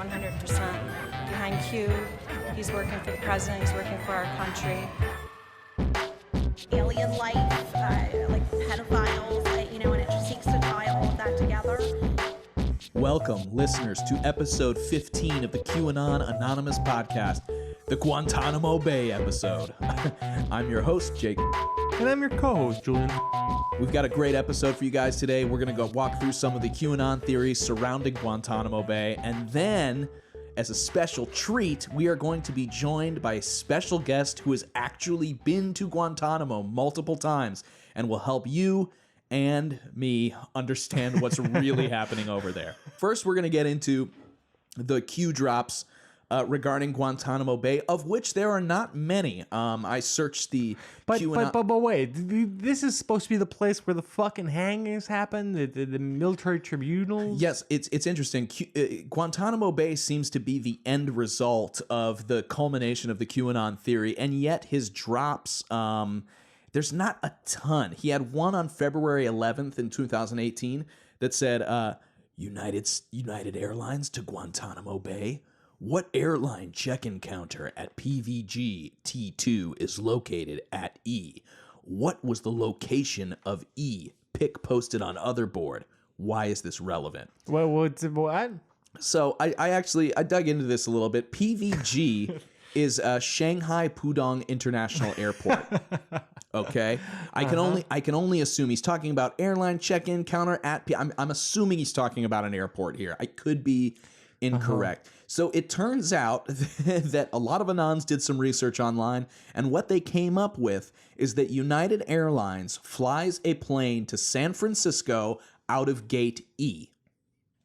100% behind Q. He's working for the president. He's working for our country. Alien life, like pedophiles, and it just seeks to tie all of that together. Welcome, listeners, to episode 15 of the QAnon Anonymous podcast, the Guantanamo Bay episode. I'm your host, Jake. And I'm your co-host, Julian. We've got a great episode for you guys today. We're going to go walk through some of the QAnon theories surrounding Guantanamo Bay. And then, as a special treat, we are going to be joined by a special guest who has actually been to Guantanamo multiple times and will help you and me understand what's really happening over there. First, we're going to get into the Q drops regarding Guantanamo Bay, of which there are not many. I searched the QAnon. But wait, this is supposed to be the place where the fucking hangings happen, the military tribunals? Yes, it's interesting. Guantanamo Bay seems to be the end result of the culmination of the QAnon theory, and yet his drops, there's not a ton. He had one on February 11th in 2018 that said, United Airlines to Guantanamo Bay. What airline check-in counter at PVG T2 is located at E? What was the location of E? Pic posted on other board. Why is this relevant? Well, what's what? So I dug into this a little bit. PVG is Shanghai Pudong International Airport. Okay, I can only assume he's talking about airline check-in counter at P. I'm assuming he's talking about an airport here. I could be incorrect. So it turns out that a lot of Anons did some research online, and what they came up with is that United Airlines flies a plane to San Francisco out of gate E.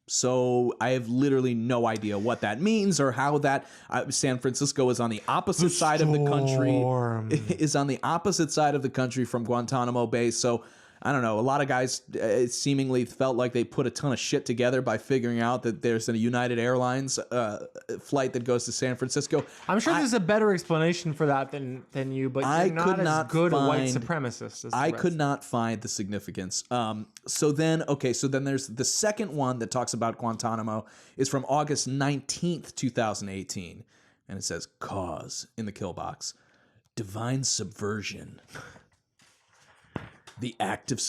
So I have literally no idea what that means or how that San Francisco is on the opposite side of the country. Is on the opposite side of the country from Guantanamo Bay. So I don't know. A lot of guys seemingly felt like they put a ton of shit together by figuring out that there's a United Airlines flight that goes to San Francisco. I'm sure there's a better explanation for that than you, but you're not as good a white supremacist as the rest. Could not find the significance. So then there's the second one that talks about Guantanamo is from August 19th, 2018. And it says, cause in the kill box, divine subversion. The act of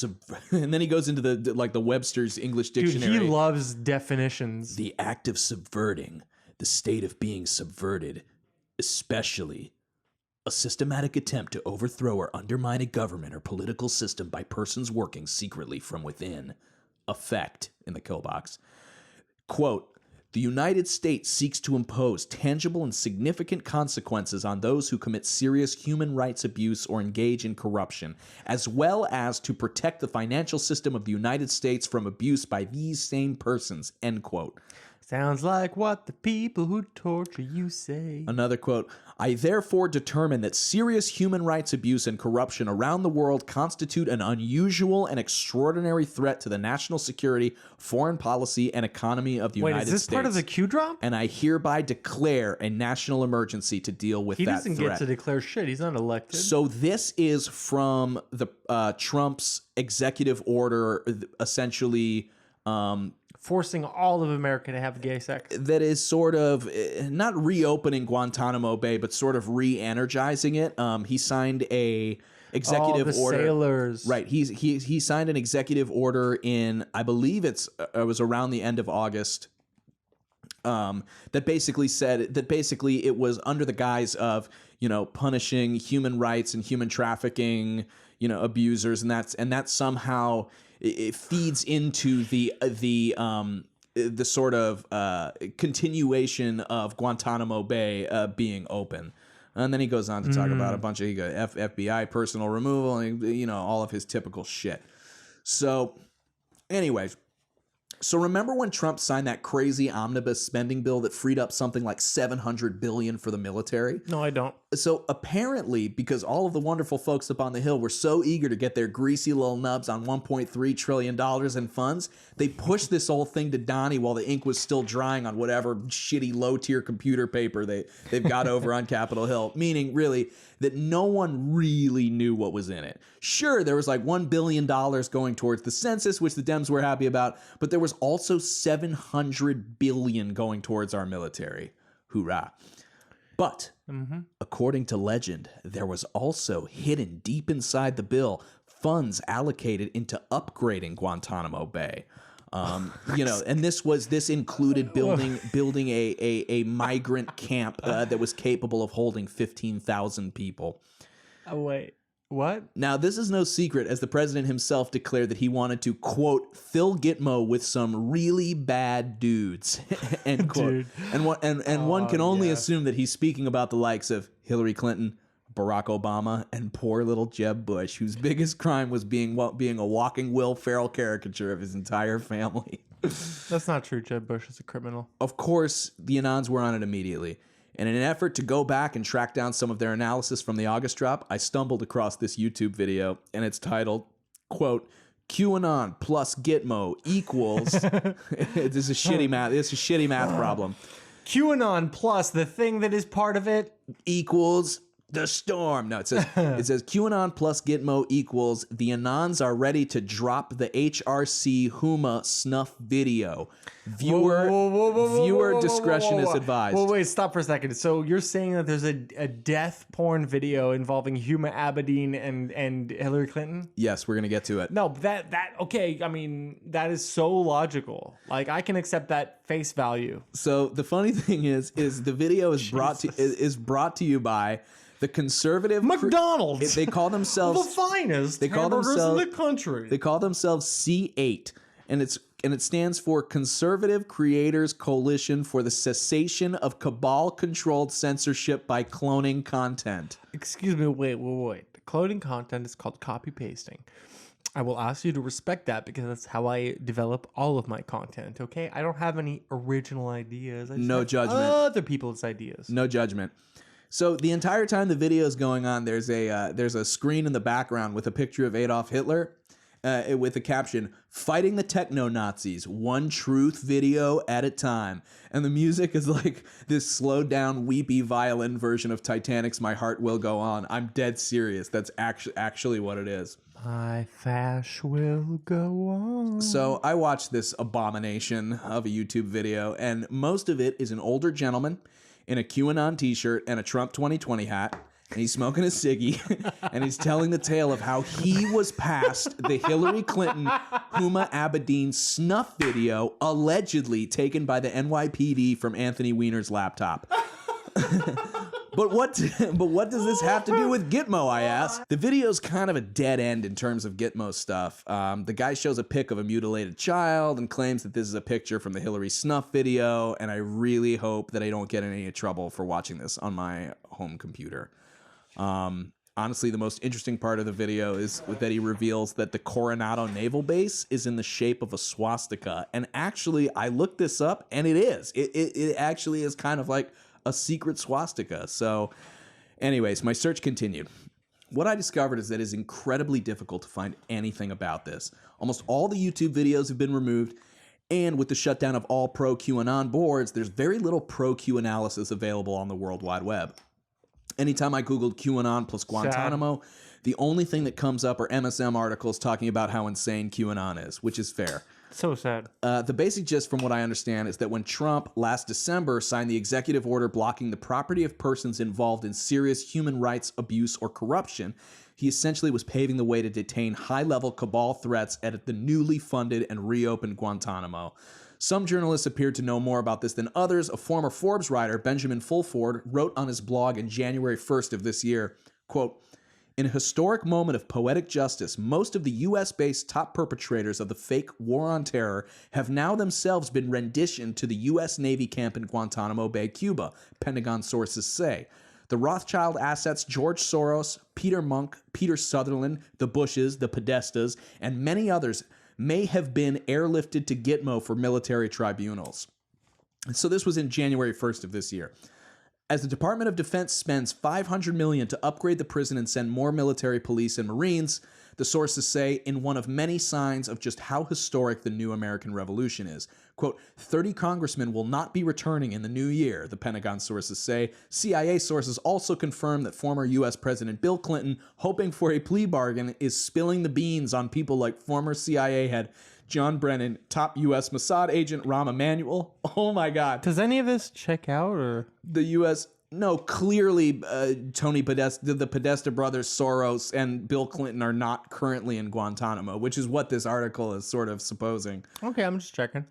and then he goes into the Webster's English Dictionary. Dude, he loves definitions. The act of subverting, the state of being subverted, especially a systematic attempt to overthrow or undermine a government or political system by persons working secretly from within. Effect in the kill box. Quote, the United States seeks to impose tangible and significant consequences on those who commit serious human rights abuse or engage in corruption, as well as to protect the financial system of the United States from abuse by these same persons, end quote. Sounds like what the people who torture you say. Another quote, I therefore determine that serious human rights abuse and corruption around the world constitute an unusual and extraordinary threat to the national security, foreign policy, and economy of the United States. Wait, is this part of the Q drop? And I hereby declare a national emergency to deal with that threat. He doesn't get to declare shit. He's not elected. So this is from the Trump's executive order, essentially forcing all of America to have gay sex. That is sort of not reopening Guantanamo Bay, but sort of re-energizing it. He signed a executive order. Sailors. Right. He signed an executive order in, I believe it was around the end of August. That basically said that it was under the guise of, punishing human rights and human trafficking, abusers, and that somehow it feeds into the sort of continuation of Guantanamo Bay being open. And then he goes on to talk about a bunch of FBI personal removal and all of his typical shit. So anyways, so remember when Trump signed that crazy omnibus spending bill that freed up something like $700 billion for the military? No, I don't. So apparently, because all of the wonderful folks up on the Hill were so eager to get their greasy little nubs on $1.3 trillion in funds, they pushed this whole thing to Donnie while the ink was still drying on whatever shitty low-tier computer paper they've got over on Capitol Hill, meaning really that no one really knew what was in it. Sure, there was like $1 billion going towards the census, which the Dems were happy about, but there was was also $700 billion going towards our military. Hoorah. But according to legend, there was also hidden deep inside the bill funds allocated into upgrading Guantanamo Bay. And this included building a migrant camp that was capable of holding 15,000 people. Oh, wait. What? Now, this is no secret, as the president himself declared that he wanted to, quote, fill Gitmo with some really bad dudes, end quote. Dude. And one can only assume that he's speaking about the likes of Hillary Clinton, Barack Obama, and poor little Jeb Bush, whose biggest crime was being a walking Will Ferrell caricature of his entire family. That's not true. Jeb Bush is a criminal. Of course, the Anons were on it immediately. And in an effort to go back and track down some of their analysis from the August drop, I stumbled across this YouTube video, and it's titled, quote, QAnon plus Gitmo equals... This is a shitty math problem. QAnon plus the thing that is part of it equals the storm. No, it says QAnon plus Gitmo equals the Anons are ready to drop the HRC Huma snuff video. Viewer discretion is advised. Well, wait, stop for a second. So you're saying that there's a death porn video involving Huma Abedin and Hillary Clinton? Yes, we're gonna get to it. No, that okay. I mean, that is so logical. Like, I can accept that face value. So the funny thing is the video is brought to you by the conservative McDonald's. They call themselves the finest hamburgers in the country. They call themselves C8, and it stands for Conservative Creators Coalition for the Cessation of Cabal-Controlled Censorship by Cloning Content. Excuse me, wait. The cloning content is called copy pasting. I will ask you to respect that because that's how I develop all of my content, okay? I don't have any original ideas. I just No have judgment. Other people's ideas. No judgment. So the entire time the video is going on, there's a screen in the background with a picture of Adolf Hitler with the caption, "Fighting the Techno-Nazis, one truth video at a time." And the music is like this slowed down, weepy violin version of Titanic's My Heart Will Go On. I'm dead serious. That's actually what it is. My fash will go on. So I watched this abomination of a YouTube video, and most of it is an older gentleman in a QAnon t-shirt and a Trump 2020 hat, and he's smoking a ciggy, and he's telling the tale of how he was passed the Hillary Clinton Huma Abedin snuff video allegedly taken by the NYPD from Anthony Weiner's laptop. But what does this have to do with Gitmo, I ask? The video's kind of a dead end in terms of Gitmo stuff. The guy shows a pic of a mutilated child and claims that this is a picture from the Hillary snuff video, and I really hope that I don't get in any trouble for watching this on my home computer. Honestly, the most interesting part of the video is that he reveals that the Coronado Naval Base is in the shape of a swastika. And actually, I looked this up, and it is. It actually is kind of like a secret swastika. So anyways, my search continued. What I discovered is that it is incredibly difficult to find anything about this. Almost all the YouTube videos have been removed, and with the shutdown of all pro-QAnon boards, there's very little pro-Q analysis available on the World Wide Web. Anytime I Googled QAnon plus Guantanamo, the only thing that comes up are MSM articles talking about how insane QAnon is, which is fair. So sad. The basic gist, from what I understand, is that when Trump last December signed the executive order blocking the property of persons involved in serious human rights abuse or corruption, he essentially was paving the way to detain high-level cabal threats at the newly funded and reopened Guantanamo. Some journalists appeared to know more about this than others. A former Forbes writer, Benjamin Fulford, wrote on his blog in January 1st of this year, quote, "In a historic moment of poetic justice, most of the U.S.-based top perpetrators of the fake war on terror have now themselves been renditioned to the U.S. Navy camp in Guantanamo Bay, Cuba," Pentagon sources say. The Rothschild assets, George Soros, Peter Monk, Peter Sutherland, the Bushes, the Podestas, and many others may have been airlifted to Gitmo for military tribunals. So this was in January 1st of this year. As the Department of Defense spends $500 million to upgrade the prison and send more military police and Marines, the sources say, in one of many signs of just how historic the new American Revolution is. Quote, 30 congressmen will not be returning in the new year, the Pentagon sources say. CIA sources also confirm that former U.S. President Bill Clinton, hoping for a plea bargain, is spilling the beans on people like former CIA head John Brennan, top U.S. Mossad agent Rahm Emanuel. Oh my God. Does any of this check out, or The U.S. No, clearly Tony Podesta, the Podesta brothers, Soros, and Bill Clinton are not currently in Guantanamo, which is what this article is sort of supposing. okay? I'm just checking.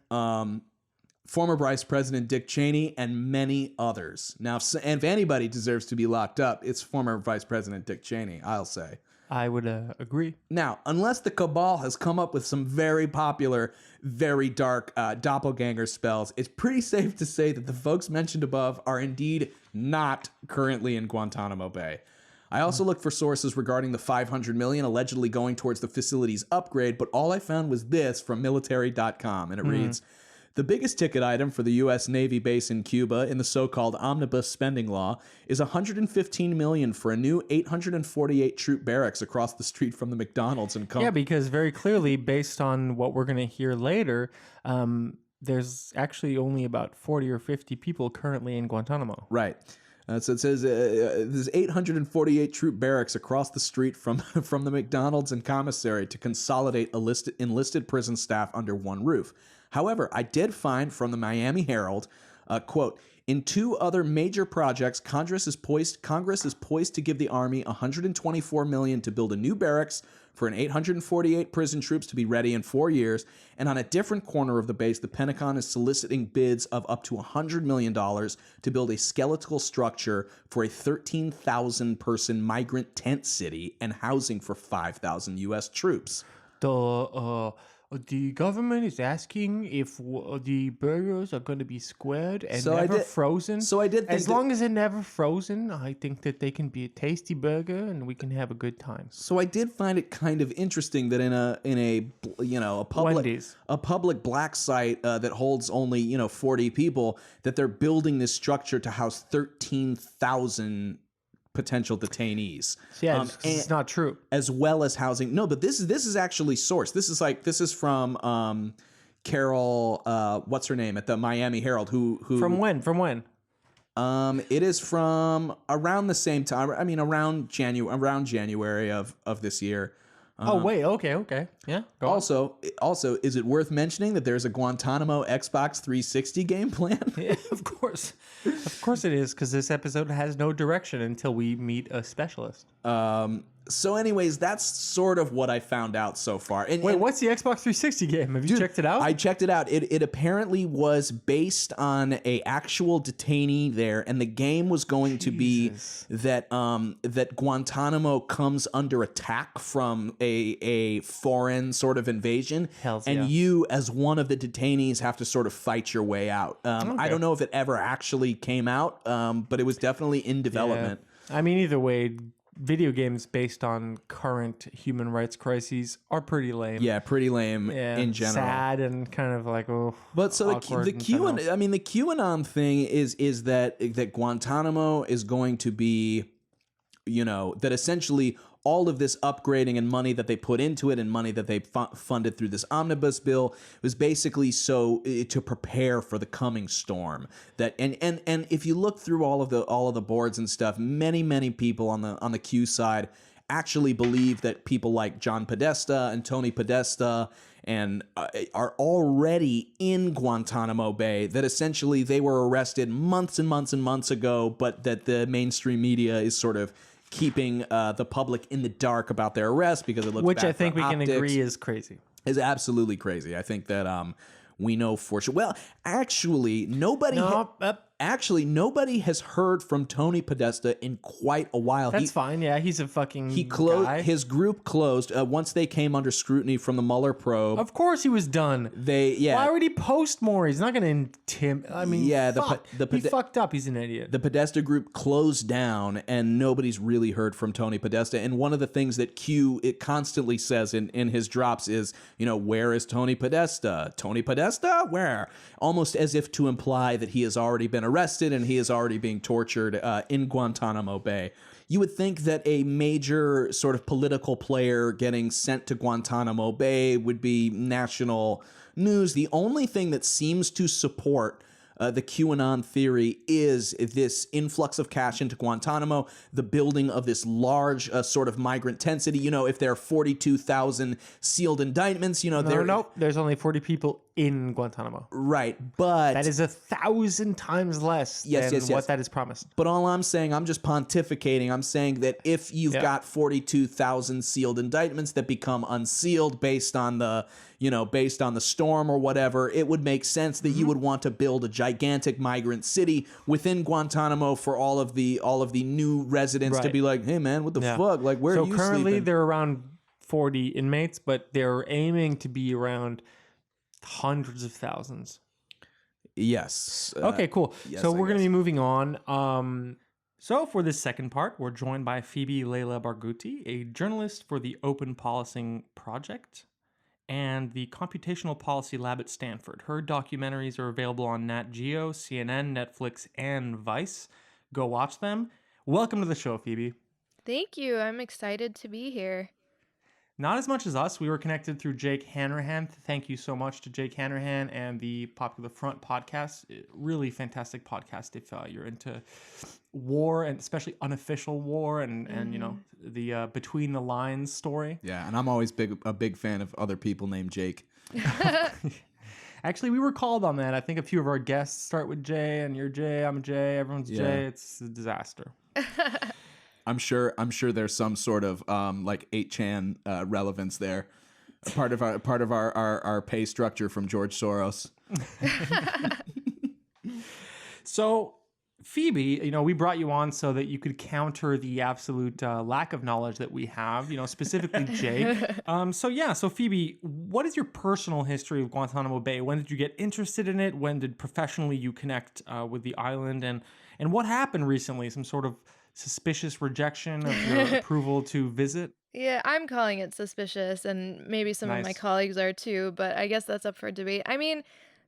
Former Vice President Dick Cheney and many others. Now, if anybody deserves to be locked up, it's former Vice President Dick Cheney, I'll say. I would agree. Now, unless the cabal has come up with some very popular, very dark doppelganger spells, it's pretty safe to say that the folks mentioned above are indeed not currently in Guantanamo Bay. I also looked for sources regarding the $500 million allegedly going towards the facility's upgrade, but all I found was this from military.com, and it reads, the biggest ticket item for the U.S. Navy base in Cuba in the so-called omnibus spending law is $115 million for a new 848 troop barracks across the street from the McDonald's in Yeah, because very clearly, based on what we're going to hear later, there's actually only about 40 or 50 people currently in Guantanamo. Right. So it says there's 848 troop barracks across the street from the McDonald's and commissary to consolidate enlisted prison staff under one roof. However, I did find from the Miami Herald, quote, in two other major projects, Congress is poised to give the Army $124 million to build a new barracks for an 848 prison troops to be ready in 4 years. And on a different corner of the base, the Pentagon is soliciting bids of up to $100 million to build a skeletal structure for a 13,000-person migrant tent city and housing for 5,000 U.S. troops. The government is asking if the burgers are going to be squared and So never frozen. So I did think as long as they're never frozen, I think that they can be a tasty burger and we can have a good time. So I did find it kind of interesting that in a public black site that holds only 40 people, that they're building this structure to house 13,000 potential detainees. Yeah, it's not true. As well as housing. No, but this is actually sourced. This is from Carol, what's her name at the Miami Herald? Who From when? It is from around the same time. I mean, around January of this year. Oh wait, okay, yeah. Go on. Also, is it worth mentioning that there's a Guantanamo Xbox 360 game plan? Yeah, of course it is, because this episode has no direction until we meet a specialist. So, anyways, that's sort of what I found out so far. And What's the Xbox 360 game? Have you checked it out? I checked it out. It apparently was based on a actual detainee there, and the game was going to be that that Guantanamo comes under attack from a foreign sort of invasion, and you, as one of the detainees, have to sort of fight your way out. I don't know if it ever actually came out, but it was definitely in development. Yeah. I mean, either way, video games based on current human rights crises are pretty lame. Yeah, pretty lame in general. Sad and kind of like, But so the QAnon thing is that Guantanamo is going to be, that essentially all of this upgrading and money that they put into it and money that they funded through this omnibus bill was basically to prepare for the coming storm. That and if you look through all of the boards and stuff, many people on the Q side actually believe that people like John Podesta and Tony Podesta and are already in Guantanamo Bay, that essentially they were arrested months and months and months ago, but that the mainstream media is sort of keeping the public in the dark about their arrest because it looks which bad I think for we optics. can agree is crazy. Is absolutely crazy. I think that we know for sure. Well, actually, nobody has heard from Tony Podesta in quite a while. That's fine. Yeah, he's a fucking guy. His group closed once they came under scrutiny from the Mueller probe. Of course he was done. Why would he post more? He's not going to I mean, he fucked up. He's an idiot. The Podesta group closed down, and nobody's really heard from Tony Podesta. And one of the things that it constantly says in his drops is, where is Tony Podesta? Tony Podesta? Where? Almost as if to imply that he has already been arrested and he is already being tortured in Guantanamo Bay. You would think that a major sort of political player getting sent to Guantanamo Bay would be national news. The only thing that seems to support the QAnon theory is this influx of cash into Guantanamo, the building of this large sort of migrant tent city. You know, if there are 42,000 sealed indictments, you know, No, there's only 40 people in Guantanamo. Right, but That is 1,000 times less than what that is promised. But all I'm saying, I'm just pontificating. I'm saying that if you've got 42,000 sealed indictments that become unsealed based on the storm or whatever, it would make sense that you would want to build a gigantic migrant city within Guantanamo for all of the new residents to be like, hey man, what the fuck? Like, where are you currently sleeping? they're around 40 inmates, but they're aiming to be around hundreds of thousands. Yes. Okay, cool. yes, So I we're going to guess. be moving on. So for this second part, we're joined by Phoebe Leila Barghouty, a journalist for the Open Policing Project and the Computational Policy Lab at Stanford. Her documentaries are available on Nat Geo, CNN, Netflix, and Vice. Go watch them. Welcome to the show, Phoebe. Thank you. I'm excited to be here. Not as much as us. We were connected through Jake Hanrahan. Thank you so much to Jake Hanrahan and the Popular Front podcast. Really fantastic podcast if you're into war, and especially unofficial war and you know, the between the lines story. Yeah, and I'm always a big fan of other people named Jake. Actually, we were called on that. I think a few of our guests start with J, and you're J, I'm J, everyone's J. It's a disaster. I'm sure there's some sort of like 8chan relevance there. Part of our pay structure from George Soros. So, Phoebe, you know, we brought you on so that you could counter the absolute lack of knowledge that we have, you know, specifically Jake. So Phoebe, what is your personal history of Guantanamo Bay? When did you get interested in it? When did professionally you connect with the island? And what happened recently? Some sort of suspicious rejection of your approval to visit? Yeah, I'm calling it suspicious, and maybe some of my Nice. colleagues are too, but I guess that's up for debate. I mean,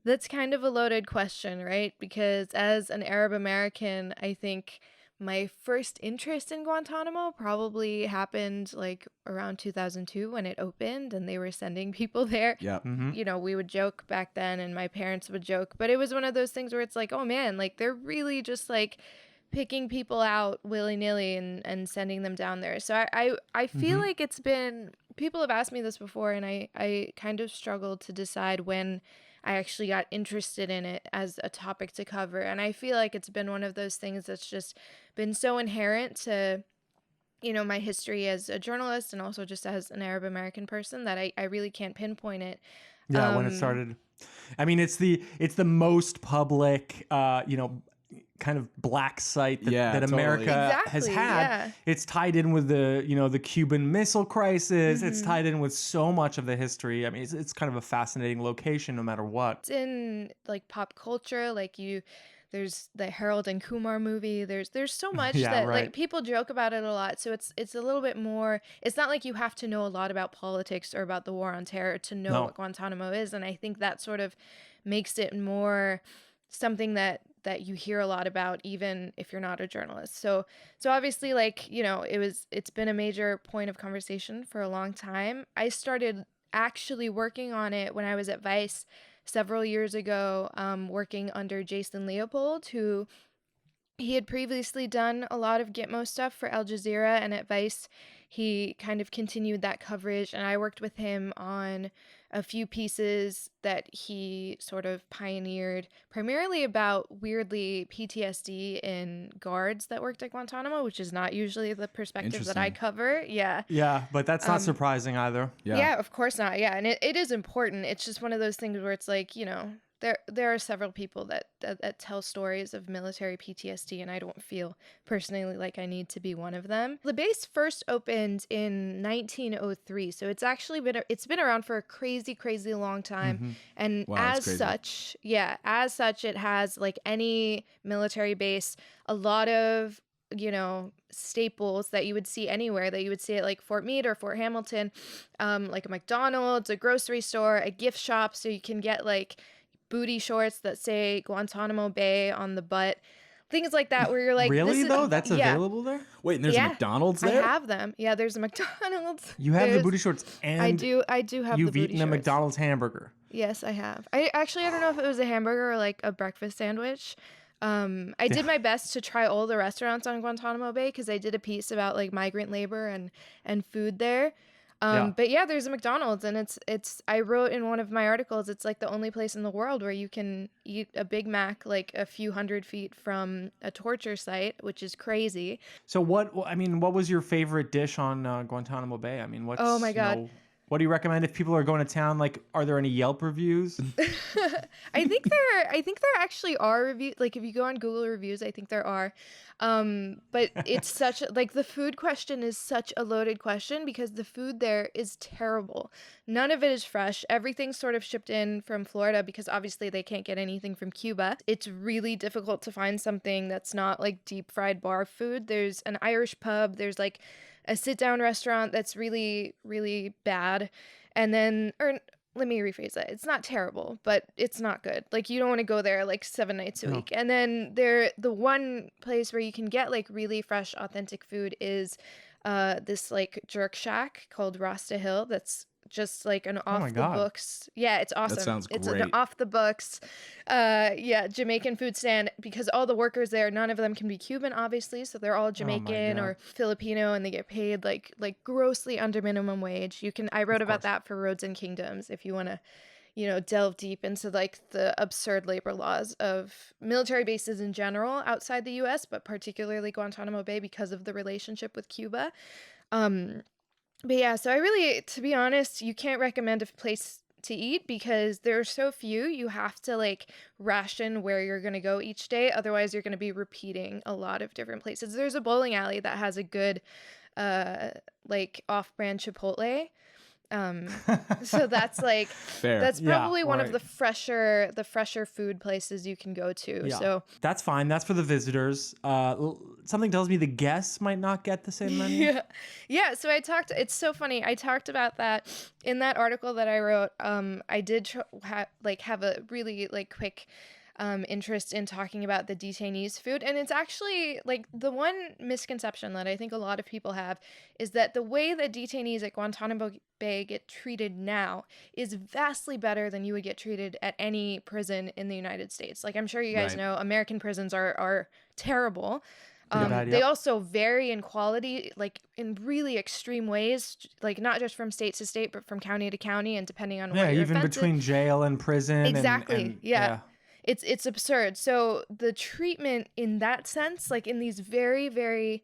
that's kind of a loaded question, right? Because as an Arab American, I think my first interest in Guantanamo probably happened like around 2002 when it opened and they were sending people there. Yeah. You know, we would joke back then and my parents would joke, but it was one of those things where it's like, oh man, like they're really just like picking people out willy-nilly and sending them down there. So I feel like it's been, people have asked me this before, and I kind of struggled to decide when I actually got interested in it as a topic to cover. And I feel like it's been one of those things that's just been so inherent to, you know, my history as a journalist and also just as an Arab American person that I really can't pinpoint it. Yeah, when it started. I mean, it's the most public, you know, kind of black site that totally. America has Exactly, had. yeah. It's tied in with the, you know, the Cuban Missile Crisis. It's tied in with so much of the history. I mean, it's kind of a fascinating location no matter what. It's in like pop culture, like there's the Harold and Kumar movie. There's so much Yeah, that right. like people joke about it a lot. So it's a little bit more, it's not like you have to know a lot about politics or about the war on terror to know No. what Guantanamo is. And I think that sort of makes it more something that you hear a lot about even if you're not a journalist. So obviously, like, you know, it's been a major point of conversation for a long time. I started actually working on it when I was at Vice several years ago, working under Jason Leopold, who he had previously done a lot of Gitmo stuff for Al Jazeera, and at Vice he kind of continued that coverage, and I worked with him on a few pieces that he sort of pioneered, primarily about, weirdly, PTSD in guards that worked at Guantanamo, which is not usually the perspective that I Interesting. cover. Yeah. Yeah, but that's not surprising either. Yeah, of course not. Yeah, and it is important. It's just one of those things where it's like, you know, there are several people that tell stories of military PTSD, and I don't feel personally like I need to be one of them. The base first opened in 1903, so it's actually been around for a crazy long time. And Wow, that's as crazy. such, it has, like any military base, a lot of, you know, staples that you would see anywhere, that you would see at like Fort Meade or Fort Hamilton, like a McDonald's, a grocery store, a gift shop, so you can get like booty shorts that say Guantanamo Bay on the butt. things like that where you're like, Really this is, though? That's yeah. available there? Wait, and there's a Yeah, McDonald's I there? have them. Yeah, there's a McDonald's. You have the There's- booty shorts and I do have you've the booty eaten a shorts. McDonald's hamburger. Yes, I have. I don't know if it was a hamburger or like a breakfast sandwich. I did my best to try all the restaurants on Guantanamo Bay because I did a piece about like migrant labor and food there. Yeah. But yeah, there's a McDonald's, and it's I wrote in one of my articles, it's like the only place in the world where you can eat a Big Mac like a few hundred feet from a torture site, which is crazy. So what was your favorite dish on Guantanamo Bay? I mean, what's Oh my God. What do you recommend if people are going to town? Like, are there any Yelp reviews? I think there actually are reviews. Like if you go on Google reviews, I think there are. But it's such like the food question is such a loaded question because the food there is terrible. None of it is fresh. Everything's sort of shipped in from Florida because obviously they can't get anything from Cuba. It's really difficult to find something that's not like deep fried bar food. There's an Irish pub. There's like a sit-down restaurant that's really, really bad. And then, or let me rephrase that. It's not terrible, but it's not good. Like you don't want to go there like 7 nights a week. And then the one place where you can get like really fresh, authentic food is this like jerk shack called Rasta Hill. That's just like an off the books. Yeah, it's awesome. That sounds It's great. an off the books, Jamaican food stand because all the workers there, none of them can be Cuban, obviously, so they're all Jamaican God. or Filipino, and they get paid like grossly under minimum wage. I wrote about that for Roads and Kingdoms if you want to, delve deep into like the absurd labor laws of military bases in general outside the U.S., but particularly Guantanamo Bay because of the relationship with Cuba. But yeah, so I really, to be honest, you can't recommend a place to eat because there are so few. You have to like ration where you're going to go each day. Otherwise, you're going to be repeating a lot of different places. There's a bowling alley that has a good like off-brand Chipotle. So that's like Fair. that's probably one of right. the fresher food places you can go to. Yeah. So That's fine. That's for the visitors. Something tells me the guests might not get the same menu. yeah. So it's so funny. I talked about that in that article that I wrote. I did have a really like quick interest in talking about the detainees' food. And it's actually like the one misconception that I think a lot of people have is that the way that detainees at Guantanamo Bay get treated now is vastly better than you would get treated at any prison in the United States. Like I'm sure you guys Right. know American prisons are terrible. Bad, They yeah. also vary in quality, like in really extreme ways, like not just from state to state, but from county to county and depending on Yeah, what your even offense is. between jail and prison. Exactly. And, Yeah. It's absurd. So the treatment in that sense, like in these very, very,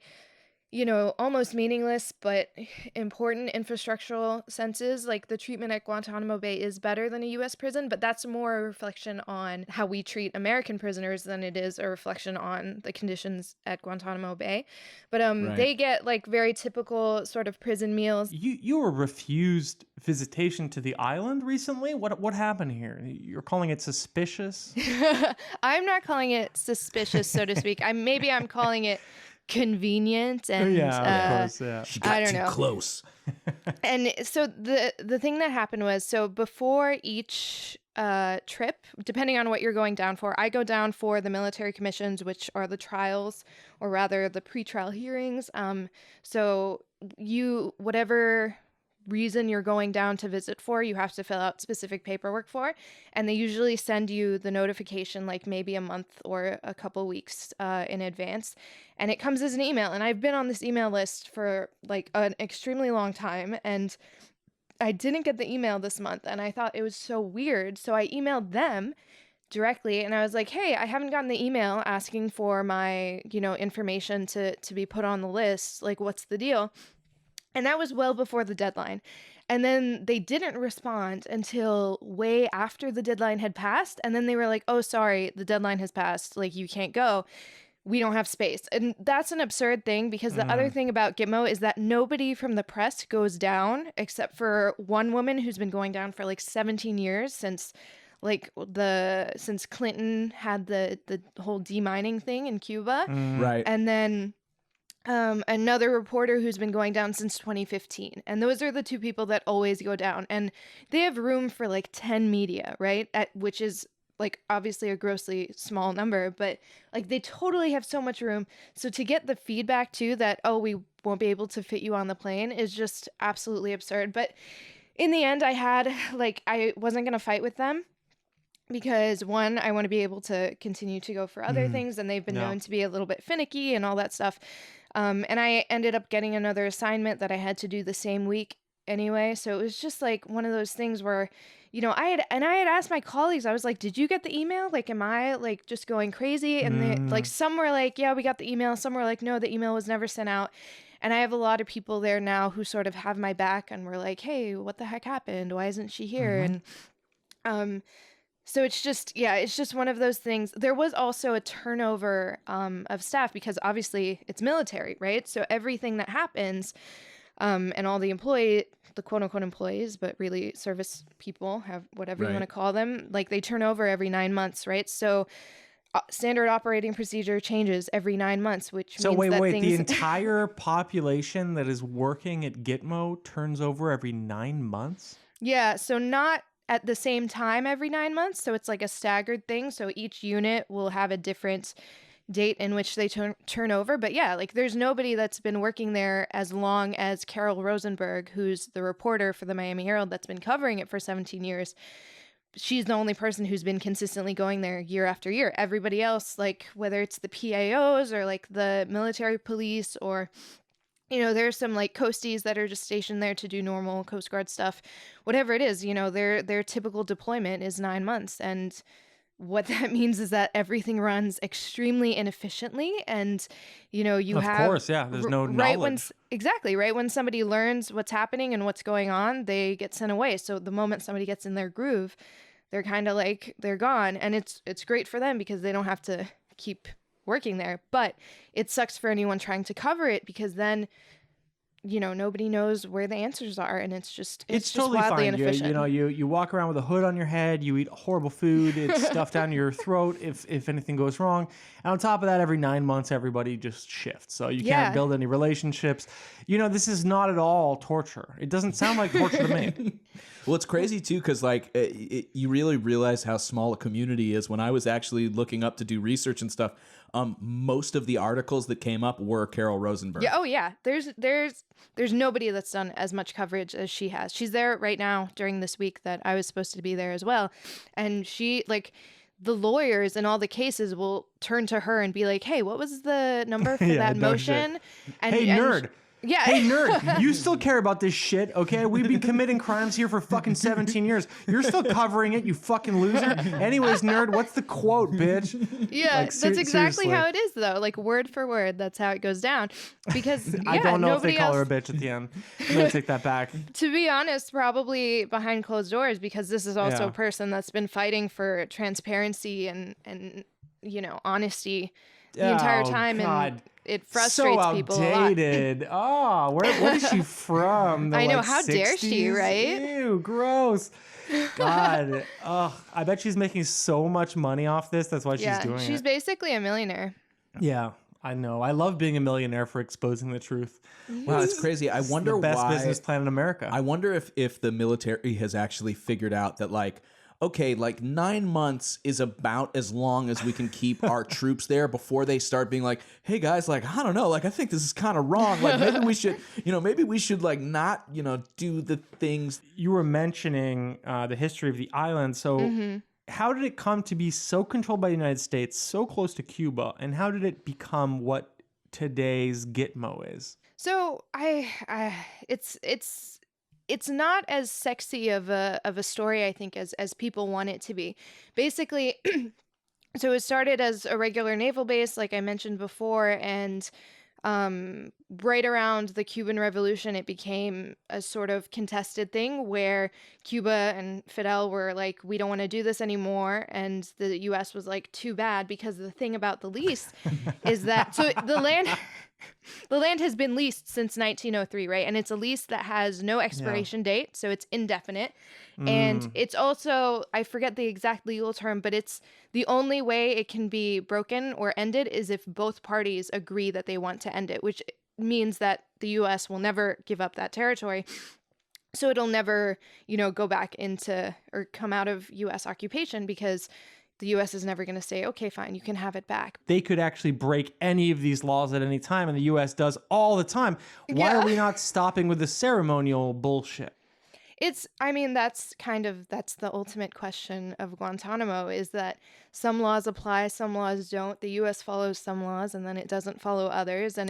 almost meaningless but important infrastructural senses, like the treatment at Guantanamo Bay is better than a U.S. prison, but that's more a reflection on how we treat American prisoners than it is a reflection on the conditions at Guantanamo Bay. But Right. they get like very typical sort of prison meals. You were refused visitation to the island recently. What happened here? You're calling it suspicious? I'm not calling it suspicious, so to speak. I'm calling it convenient and of course. Yeah. She I got don't too know. close. And so the thing that happened was, so before each trip, depending on what you're going down for, I go down for the military commissions, which are the trials, or rather the pretrial hearings. So whatever reason you're going down to visit for, you have to fill out specific paperwork for, and they usually send you the notification like maybe a month or a couple weeks in advance, and it comes as an email. And I've been on this email list for like an extremely long time, and I didn't get the email this month, and I thought it was so weird, so I emailed them directly, and I was like, hey, I haven't gotten the email asking for my information to be put on the list, like what's the deal? And that was well before the deadline. And then they didn't respond until way after the deadline had passed. And then they were like, oh, sorry, the deadline has passed. Like, you can't go. We don't have space. And that's an absurd thing because the other thing about Gitmo is that nobody from the press goes down except for one woman who's been going down for like 17 years since Clinton had the whole demining thing in Cuba. Right. And then another reporter who's been going down since 2015. And those are the two people that always go down. And they have room for like 10 media, right? Which is like obviously a grossly small number, but like they totally have so much room. So to get the feedback too that, oh, we won't be able to fit you on the plane is just absolutely absurd. But in the end, I wasn't going to fight with them because one, I want to be able to continue to go for other things, and they've been known to be a little bit finicky and all that stuff. And I ended up getting another assignment that I had to do the same week anyway. So it was just like one of those things where, I had asked my colleagues, I was like, did you get the email? Like, am I like just going crazy? And they, like, some were like, yeah, we got the email. Some were like, no, the email was never sent out. And I have a lot of people there now who sort of have my back and were like, hey, what the heck happened? Why isn't she here? And, so it's just one of those things. There was also a turnover of staff because obviously it's military, right? So everything that happens, and all the quote unquote employees, but really service people, have whatever you want to call them, like they turn over every 9 months, right? So standard operating procedure changes every 9 months, which means that the entire population that is working at Gitmo turns over every 9 months? Yeah, so not at the same time every 9 months. So it's like a staggered thing. So each unit will have a different date in which they turn over. But yeah, like there's nobody that's been working there as long as Carol Rosenberg, who's the reporter for the Miami Herald that's been covering it for 17 years. She's the only person who's been consistently going there year after year. Everybody else, like whether it's the PAOs or like the military police or there's some like coasties that are just stationed there to do normal Coast Guard stuff. Whatever it is, their typical deployment is 9 months. And what that means is that everything runs extremely inefficiently. And, you of have... Of course, yeah. There's no knowledge. Exactly, right? When somebody learns what's happening and what's going on, they get sent away. So the moment somebody gets in their groove, they're kind of like, they're gone. And it's great for them because they don't have to keep working there, but it sucks for anyone trying to cover it because then nobody knows where the answers are, and it's just totally wildly fine. inefficient. You walk around with a hood on your head, you eat horrible food, it's stuffed down your throat if anything goes wrong, and on top of that, every 9 months everybody just shifts, so you can't build any relationships. This is not at all torture. It doesn't sound like torture to me. Well, it's crazy too because like you really realize how small a community is. When I was actually looking up to do research and stuff, most of the articles that came up were Carol Rosenberg. Yeah. Oh yeah. There's nobody that's done as much coverage as she has. She's there right now during this week that I was supposed to be there as well, and she like. The lawyers in all the cases will turn to her and be like, hey, what was the number for that motion? And, hey, nerd. Yeah. Hey, nerd, you still care about this shit, okay? We've been committing crimes here for fucking 17 years. You're still covering it, you fucking loser. Anyways, nerd, what's the quote, bitch? Yeah, like, that's exactly how it is, though. Like, word for word, that's how it goes down. Because, I don't know if they call her a bitch at the end. I'm going to take that back. To be honest, probably behind closed doors, because this is also a person that's been fighting for transparency and honesty the entire time. God. And it frustrates people a lot. So outdated. Oh, what is she from? I know. Like, how 60s? dare she, right? Ew, gross. God. I bet she's making so much money off this. That's why she's doing it. She's basically a millionaire. Yeah, I know. I love being a millionaire for exposing the truth. Wow, it's crazy. I wonder the best why, business plan in America. I wonder if the military has actually figured out that like, okay, like 9 months is about as long as we can keep our troops there before they start being like, hey guys, like, I don't know, like, I think this is kind of wrong. Like, maybe we should like not, do the things. You were mentioning the history of the island. So how did it come to be so controlled by the United States, so close to Cuba? And how did it become what today's Gitmo is? So it's not as sexy of a story, I think, as people want it to be. Basically, so it started as a regular naval base, like I mentioned before, and right around the Cuban Revolution, it became a sort of contested thing where Cuba and Fidel were like, we don't want to do this anymore. And the U.S. was like, too bad, because the thing about the lease is that, so the land has been leased since 1903, right? And it's a lease that has no expiration date, so it's indefinite. And it's also, I forget the exact legal term, but it's the only way it can be broken or ended is if both parties agree that they want to end it, which means that the U.S. will never give up that territory. So it'll never, go back into or come out of U.S. occupation because the U.S. is never going to say, okay, fine, you can have it back. They could actually break any of these laws at any time, and the U.S. does all the time. Why are we not stopping with the ceremonial bullshit? That's the ultimate question of Guantanamo, is that some laws apply, some laws don't. The U.S. follows some laws and then it doesn't follow others. And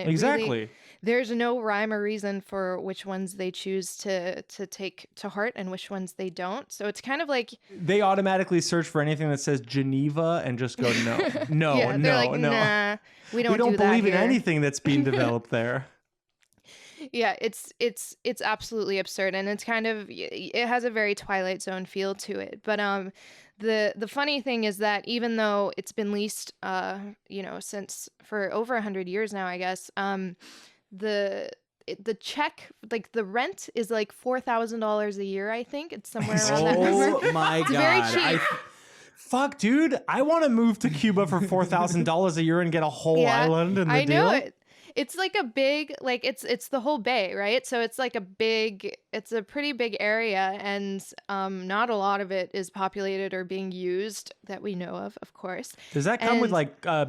there's no rhyme or reason for which ones they choose to take to heart and which ones they don't. So it's kind of like they automatically search for anything that says Geneva and just go, no, yeah, no, like, no. Nah, we don't believe that in here. anything that's being developed there. Yeah, it's absolutely absurd, and it's kind of, it has a very Twilight Zone feel to it. But the funny thing is that even though it's been leased, since for over 100 years now, I guess, the check, like the rent is like $4,000 a year. I think it's somewhere around that number. Oh my It's God. very cheap. Fuck, dude, I want to move to Cuba for $4,000 a year and get a whole island in the I deal. know it. It's like a big, like it's the whole bay, right? So it's like it's a pretty big area, and not a lot of it is populated or being used that we know of course. Does that come with like a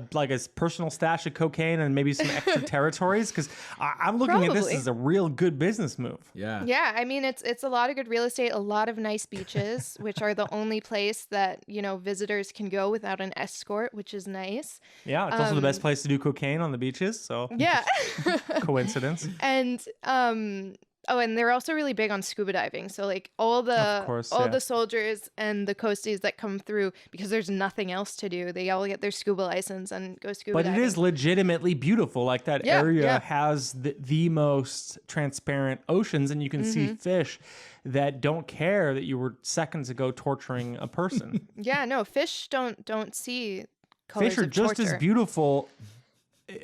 personal stash of cocaine and maybe some extra territories? Because I'm looking at this as a real good business move. Yeah. Yeah, I mean it's a lot of good real estate, a lot of nice beaches, which are the only place that visitors can go without an escort, which is nice. Yeah, it's also the best place to do cocaine on the beaches. So Yeah. coincidence. And and they're also really big on scuba diving. So like all the soldiers and the coasties that come through, because there's nothing else to do, they all get their scuba license and go scuba diving. But it is legitimately beautiful. Like that area has the most transparent oceans, and you can see fish that don't care that you were seconds ago torturing a person. Yeah, no, fish don't see colors Fish are of just torture. as beautiful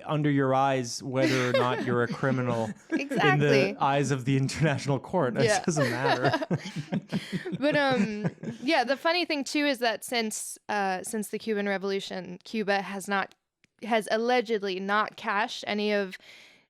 under your eyes, whether or not you're a criminal in the eyes of the international court. It doesn't matter. But the funny thing too is that since the Cuban Revolution, Cuba has allegedly not cashed any of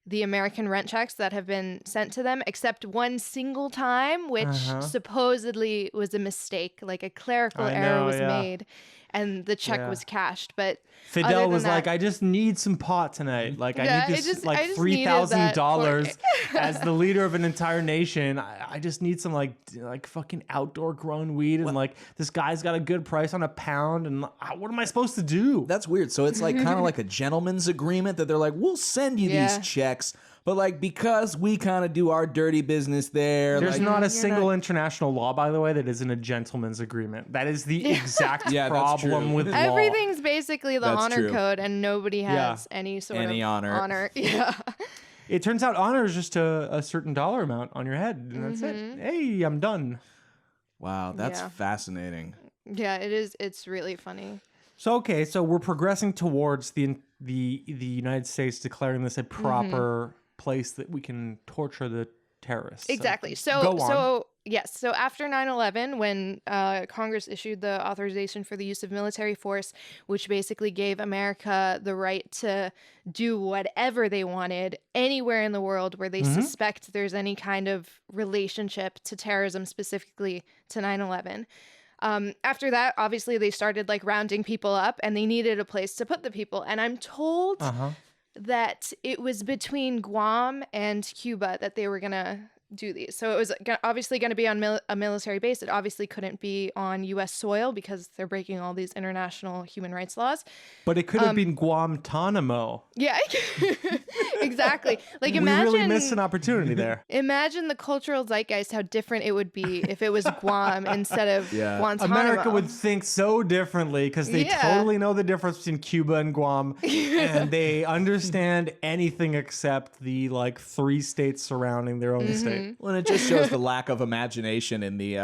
the American rent checks that have been sent to them, except one single time, which supposedly was a mistake, like a clerical error was made, and the check was cashed. But Fidel was like, I just need some pot tonight. Like, I need this $3,000 as the leader of an entire nation. I just need some like fucking outdoor grown weed. And like, this guy's got a good price on a pound. And what am I supposed to do? That's weird. So it's like kind of like a gentleman's agreement that they're like, we'll send you these checks. But like, because we kind of do our dirty business there. There's like, not a single international law, by the way, that isn't a gentleman's agreement. That is the exact problem with law. Everything's basically the honor true. code, and nobody has any sort of honor. Yeah. It turns out honor is just a certain dollar amount on your head, and that's it. Hey, I'm done. Wow, that's fascinating. Yeah, it is. It's really funny. So we're progressing towards the United States declaring this a proper place that we can torture the terrorists. Exactly. So after 9/11, when Congress issued the authorization for the use of military force, which basically gave America the right to do whatever they wanted anywhere in the world where they suspect there's any kind of relationship to terrorism, specifically to 9/11. After that, obviously, they started like rounding people up, and they needed a place to put the people. And I'm told that it was between Guam and Cuba that they were going to do these. So it was obviously going to be on a military base. It obviously couldn't be on U.S. soil because they're breaking all these international human rights laws. But it could have been Guantanamo. Yeah, exactly. Like, we really missed an opportunity there. Imagine the cultural zeitgeist, how different it would be if it was Guam instead of Guantanamo. America would think so differently because they totally know the difference between Cuba and Guam, and they understand anything except the like 3 states surrounding their own state. Well, and it just shows the lack of imagination in the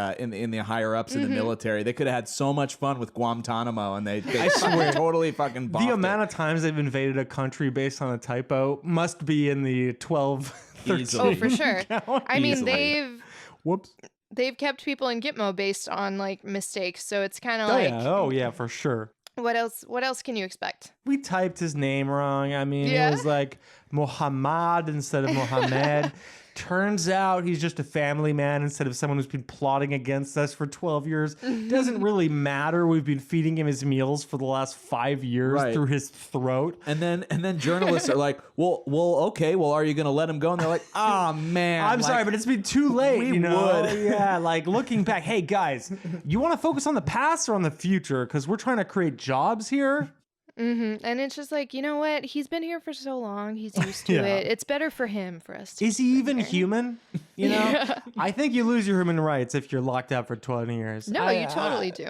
higher ups in the military. They could have had so much fun with Guantanamo, and they swear, totally fucking bombed the amount of times they've invaded a country based on a typo must be in the 12, 13. Oh, for sure. I mean, Whoops. they've kept people in Gitmo based on like mistakes, so it's kind of Oh yeah, for sure. What else can you expect? We typed his name wrong. I mean, it was like Muhammad instead of Mohammed. Turns out he's just a family man instead of someone who's been plotting against us for 12 years. Doesn't really matter. We've been feeding him his meals for the last 5 years Right. through his throat. And then journalists are like, okay, are you going to let him go? And they're like, oh, man. I'm sorry, but it's been too late. we you know? would. Yeah, like looking back. Hey, guys, you want to focus on the past or on the future? Because we're trying to create jobs here. And it's just like, you know what? He's been here for so long. He's used to Yeah. it. It's better for him for us to. Is he even human? You know, I think you lose your human rights if you're locked up for 20 years. No, you totally do.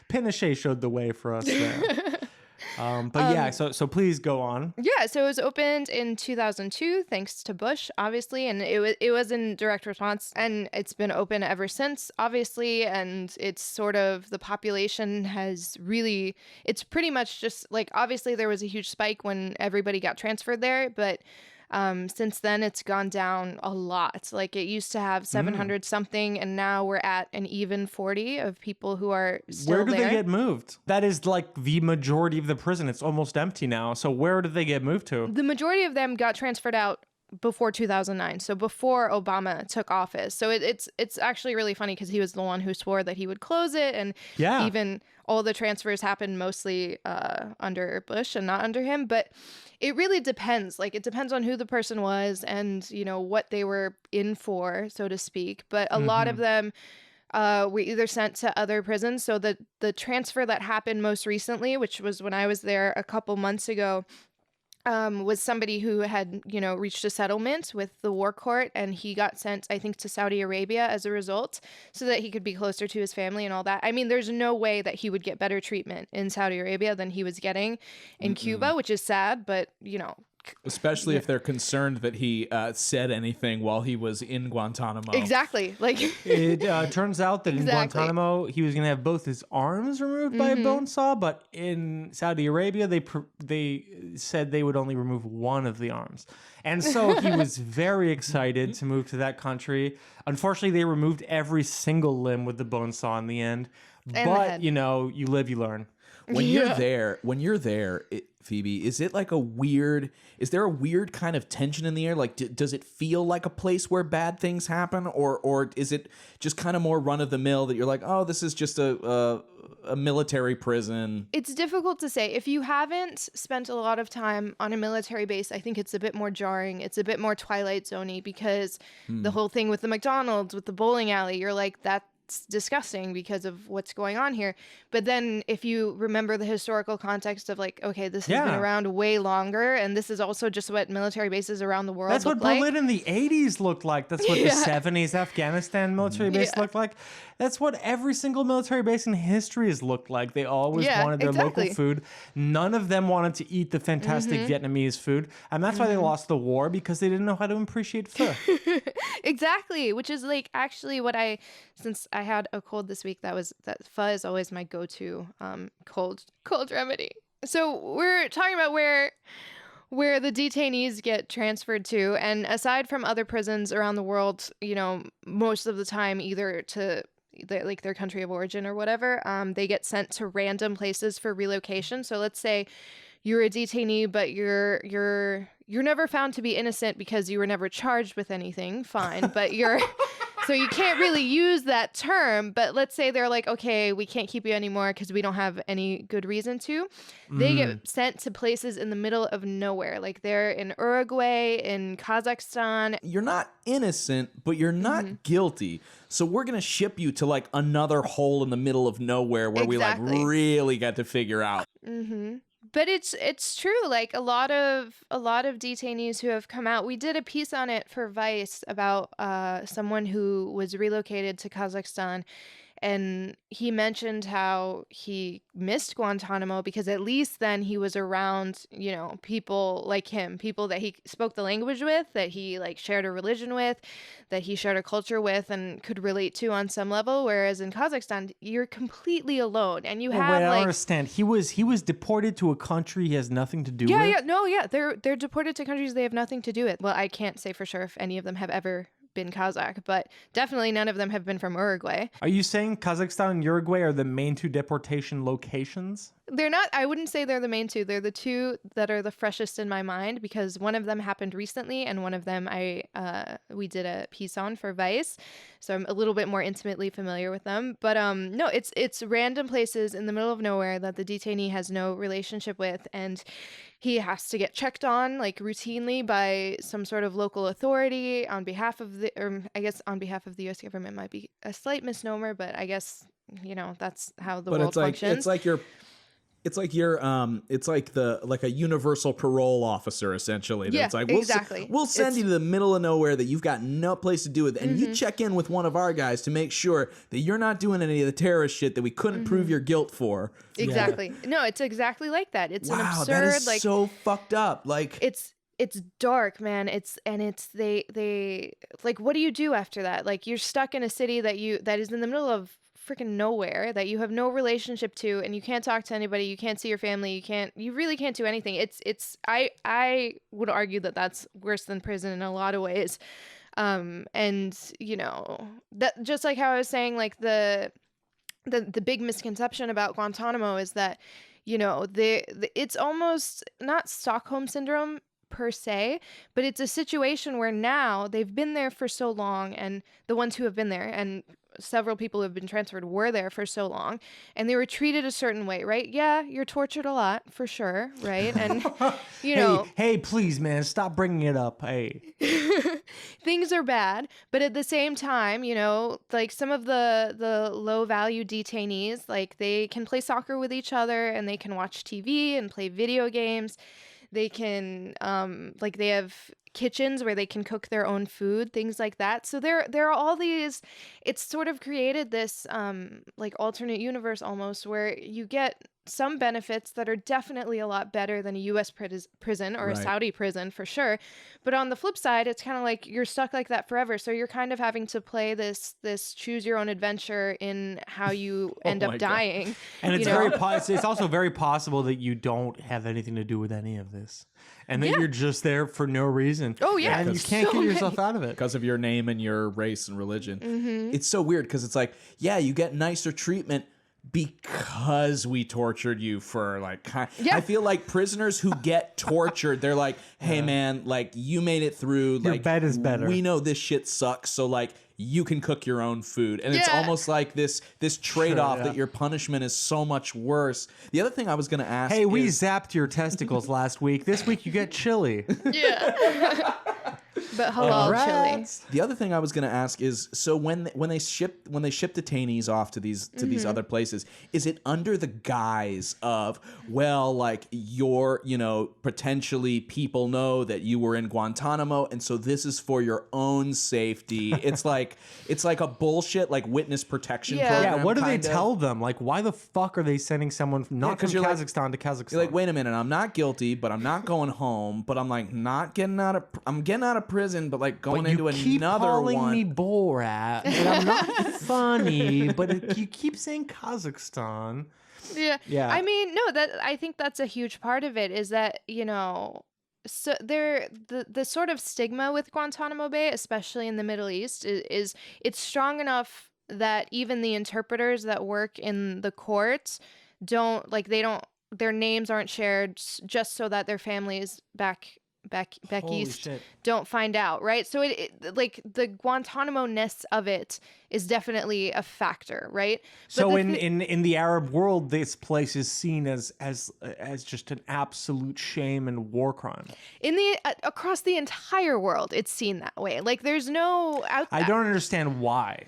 Pinochet showed the way for us there. But yeah, so please go on. Yeah, so it was opened in 2002, thanks to Bush, obviously, and it was in direct response, and it's been open ever since, obviously, and it's sort of the population has really, it's pretty much just like, obviously there was a huge spike when everybody got transferred there, but since then it's gone down a lot. Like it used to have 700 something, and now we're at an even 40 of people who are still Where do there. they get moved? That is like the majority of the prison. It's almost empty now. So where did they get moved to? The majority of them got transferred out before 2009, so before Obama took office. So it's actually really funny because he was the one who swore that he would close it, and Yeah. even all the transfers happened mostly under Bush and not under him. But it really depends. Like it depends on who the person was and what they were in for, so to speak. But a lot of them were either sent to other prisons. So the transfer that happened most recently, which was when I was there a couple months ago, was somebody who had, reached a settlement with the war court, and he got sent, I think, to Saudi Arabia as a result, so that he could be closer to his family and all that. I mean, there's no way that he would get better treatment in Saudi Arabia than he was getting in Cuba, which is sad, but, Especially if they're concerned that he said anything while he was in Guantanamo. exactly. Like, It turns out that in Exactly. Guantanamo, he was going to have both his arms removed by a bone saw, but in Saudi Arabia, they said they would only remove one of the arms. And so he was very excited to move to that country. Unfortunately, they removed every single limb with the bone saw in the end. And the But, head. you live, you learn. When you're there, Phoebe, is there a weird kind of tension in the air? Like, does it feel like a place where bad things happen, or is it just kind of more run of the mill that you're like, oh, this is just a military prison? it's difficult to say. If you haven't spent a lot of time on a military base, I think it's a bit more jarring. It's a bit more Twilight Zone-y because the whole thing with the McDonald's, with the bowling alley, you're like, that's disgusting because of what's going on here. But then if you remember the historical context of like, okay, this has been Yeah. around way longer, and this is also just what military bases around the world That's look what like. Berlin in the 80s looked like. That's what the Yeah. 70s Afghanistan military base Yeah. looked like. That's what every single military base in history has looked like. They always Yeah, wanted their exactly. local food. None of them wanted to eat the fantastic Vietnamese food. And that's why they lost the war, because they didn't know how to appreciate pho. Exactly, which is like actually what since I had a cold this week, that pho is always my go-to cold remedy. So we're talking about where the detainees get transferred to, and aside from other prisons around the world, most of the time either to their country of origin or whatever, they get sent to random places for relocation. So let's say you're a detainee, but you're never found to be innocent because you were never charged with anything. Fine, but so you can't really use that term. But let's say they're like, okay, we can't keep you anymore because we don't have any good reason to. They get sent to places in the middle of nowhere, like they're in Uruguay, in Kazakhstan. You're not innocent, but you're not guilty. So we're gonna ship you to like another hole in the middle of nowhere where Exactly. we like really got to figure out. But it's true. Like a lot of detainees who have come out. We did a piece on it for Vice about someone who was relocated to Kazakhstan, and he mentioned how he missed Guantanamo because at least then he was around, people like him, people that he spoke the language with, that he like shared a religion with, that he shared a culture with and could relate to on some level. Whereas in Kazakhstan, you're completely alone, and you Wait, have I don't like understand. He was deported to a country he has nothing to do with? They're deported to countries they have nothing to do with. Well, I can't say for sure if any of them have ever been Kazakh, but definitely none of them have been from Uruguay. Are you saying Kazakhstan and Uruguay are the main two deportation locations? They're not, I wouldn't say they're the main two. They're the two that are the freshest in my mind because one of them happened recently and one of them we did a piece on for Vice. So I'm a little bit more intimately familiar with them. But no, it's random places in the middle of nowhere that the detainee has no relationship with, and he has to get checked on like routinely by some sort of local authority on behalf of or I guess on behalf of the US government might be a slight misnomer, but I guess, that's how the world functions. It's like a universal parole officer essentially. Yeah, it's like exactly. We'll send you to the middle of nowhere that you've got no place to do with, and you check in with one of our guys to make sure that you're not doing any of the terrorist shit that we couldn't prove your guilt for. Exactly. No, it's exactly like that. It's an absurd, that is like so fucked up. Like it's dark, man. They like, what do you do after that? Like, you're stuck in a city that is in the middle of freaking nowhere, that you have no relationship to, and you can't talk to anybody, you can't see your family, you really can't do anything. I would argue that that's worse than prison in a lot of ways. And that, just like how I was saying, like the big misconception about Guantanamo is that, it's almost not Stockholm syndrome per se, but it's a situation where now they've been there for so long, and the ones who have been there, and several people who have been transferred were there for so long, and they were treated a certain way, right? Yeah, you're tortured a lot for sure, right? And hey, please, man, stop bringing it up. Hey, things are bad, but at the same time, like some of the low value detainees, like they can play soccer with each other, and they can watch TV and play video games. They can like they have kitchens where they can cook their own food, things like that. So there are all these, it's sort of created this like alternate universe almost, where you get some benefits that are definitely a lot better than a US prison or a Saudi prison for sure. But on the flip side, it's kind of like you're stuck like that forever. So you're kind of having to play this choose your own adventure in how you end up dying. And it's it's also very possible that you don't have anything to do with any of this, and that you're just there for no reason. Oh yeah, and you can't get yourself out of it because of your name and your race and religion. Mm-hmm. It's so weird because it's like, yeah, you get nicer treatment because we tortured you for like, I feel like prisoners who get tortured, they're like, hey man, like you made it through, your like bed is better, we know this shit sucks, so like you can cook your own food, and it's almost like this trade-off that your punishment is so much worse. The other thing I was gonna ask, hey, we zapped your testicles last week, this week you get chili. But halal chili. The other thing I was going to ask is, so when they ship detainees off to these other places, is it under the guise of, well, like you're, potentially people know that you were in Guantanamo, and so this is for your own safety. It's like a bullshit like witness protection program. Yeah, what do they tell them? Like, why the fuck are they sending someone from Kazakhstan to Kazakhstan? You're like, wait a minute, I'm not guilty, but I'm not going home, but I'm like I'm getting out of prison, but like going into another one. You keep calling me Borat, but I'm not funny, but you keep saying Kazakhstan. Yeah. I mean, no, I think that's a huge part of it, is that, so the sort of stigma with Guantanamo Bay, especially in the Middle East, is it's strong enough that even the interpreters that work in the courts their names aren't shared just so that their families back Holy east shit. don't find out, right? So it like the Guantanamo-ness of it is definitely a factor, right? So in the Arab world, this place is seen as just an absolute shame and war crime. In the across the entire world, it's seen that way. Like there's no I don't understand why.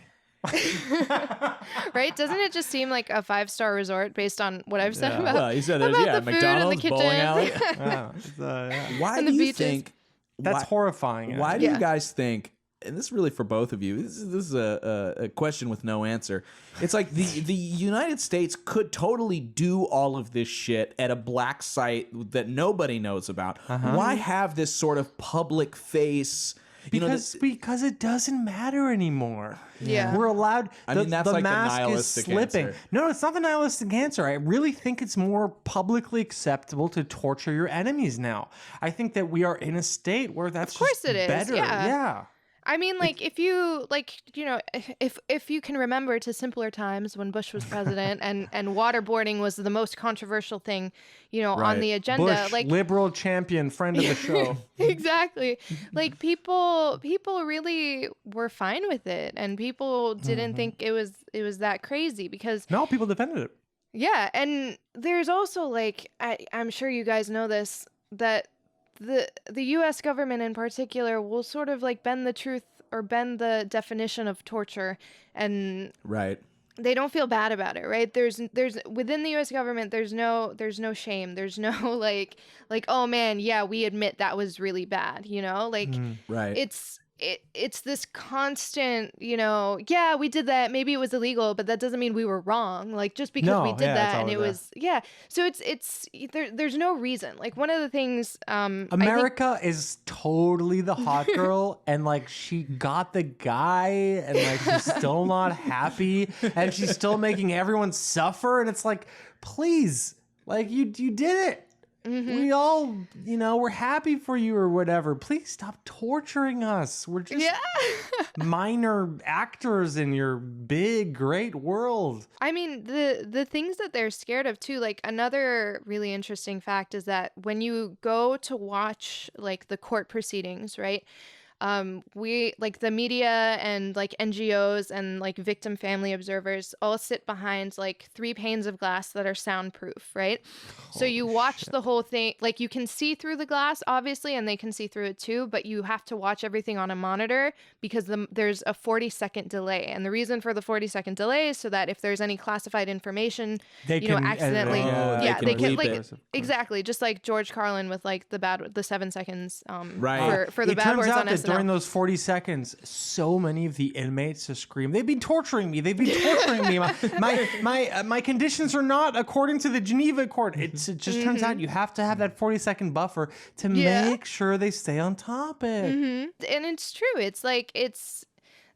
Right? Doesn't it just seem like a 5-star resort based on what I've said about? Well, you said there's the McDonald's, food and the bowling alley. Why And do the you beaches. think? That's horrifying. Why do you guys think? And this is really for both of you. This is a question with no answer. It's like the United States could totally do all of this shit at a black site that nobody knows about. Why have this sort of public face? Because it doesn't matter anymore. Yeah. We're allowed. I mean, that's the like the mask nihilistic is slipping. answer. No, it's not the nihilistic answer. I really think it's more publicly acceptable to torture your enemies now. I think that we are in a state where that's Of course just it is. better. Yeah. I mean, like, if you, like, you know, if you can remember to simpler times when Bush was president and waterboarding was the most controversial thing, you know, on Right. the agenda. Bush, Like, liberal champion, friend of the show. exactly. Like, people really were fine with it, and people didn't think it was that crazy because No, people defended it. yeah, and there's also like I'm sure you guys know this, that the US government in particular will sort of like bend the truth or bend the definition of torture, and Right. they don't feel bad about it, right? There's within the US government there's no shame. There's no like oh man, yeah, we admit that was really bad, you know? Like Right. it's this constant, you know, yeah, we did that, maybe it was illegal, but that doesn't mean we were wrong. Like just because No, we did yeah, it's that and it always was yeah. So it's there's no reason. Like one of the things I think America is totally the hot girl, and like she got the guy, and like she's still not happy, and she's still making everyone suffer, and it's like, please, like you did it. We all, you know, we're happy for you or whatever. Please stop torturing us. We're just yeah. minor actors in your big, great world. I mean, the things that they're scared of too, like another really interesting fact is that when you go to watch like the court proceedings, right? We like the media and like NGOs and like victim family observers all sit behind like 3 panes of glass that are soundproof, right? So you watch the whole thing, like you can see through the glass obviously, and they can see through it too, but you have to watch everything on a monitor because there's a 40-second delay, and the reason for the 40-second delay is so that if there's any classified information, They you know, can edit it accidentally, out. yeah, they they can can bleep like it. exactly, just like George Carlin with like the 7 seconds, Right. for the It bad turns words out on that SNL. during those 40 seconds, so many of the inmates just scream, "They've been torturing me! They've been torturing me! My conditions are not according to the Geneva Accord." It just turns out you have to have that 40-second buffer to Yeah. make sure they stay on topic. And it's true. It's like it's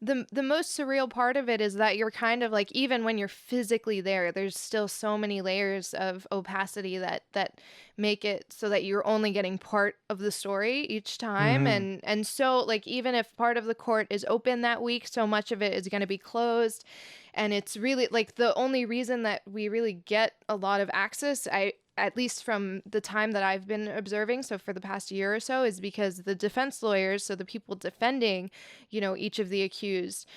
the most surreal part of it is that you're kind of like, even when you're physically there, there's still so many layers of opacity that make it so that you're only getting part of the story each time. And so like even if part of the court is open that week, so much of it is going to be closed. And it's really like the only reason that we really get a lot of access, at least from the time that I've been observing, so for the past year or so, is because the defense lawyers, so the people defending, you know, each of the accused,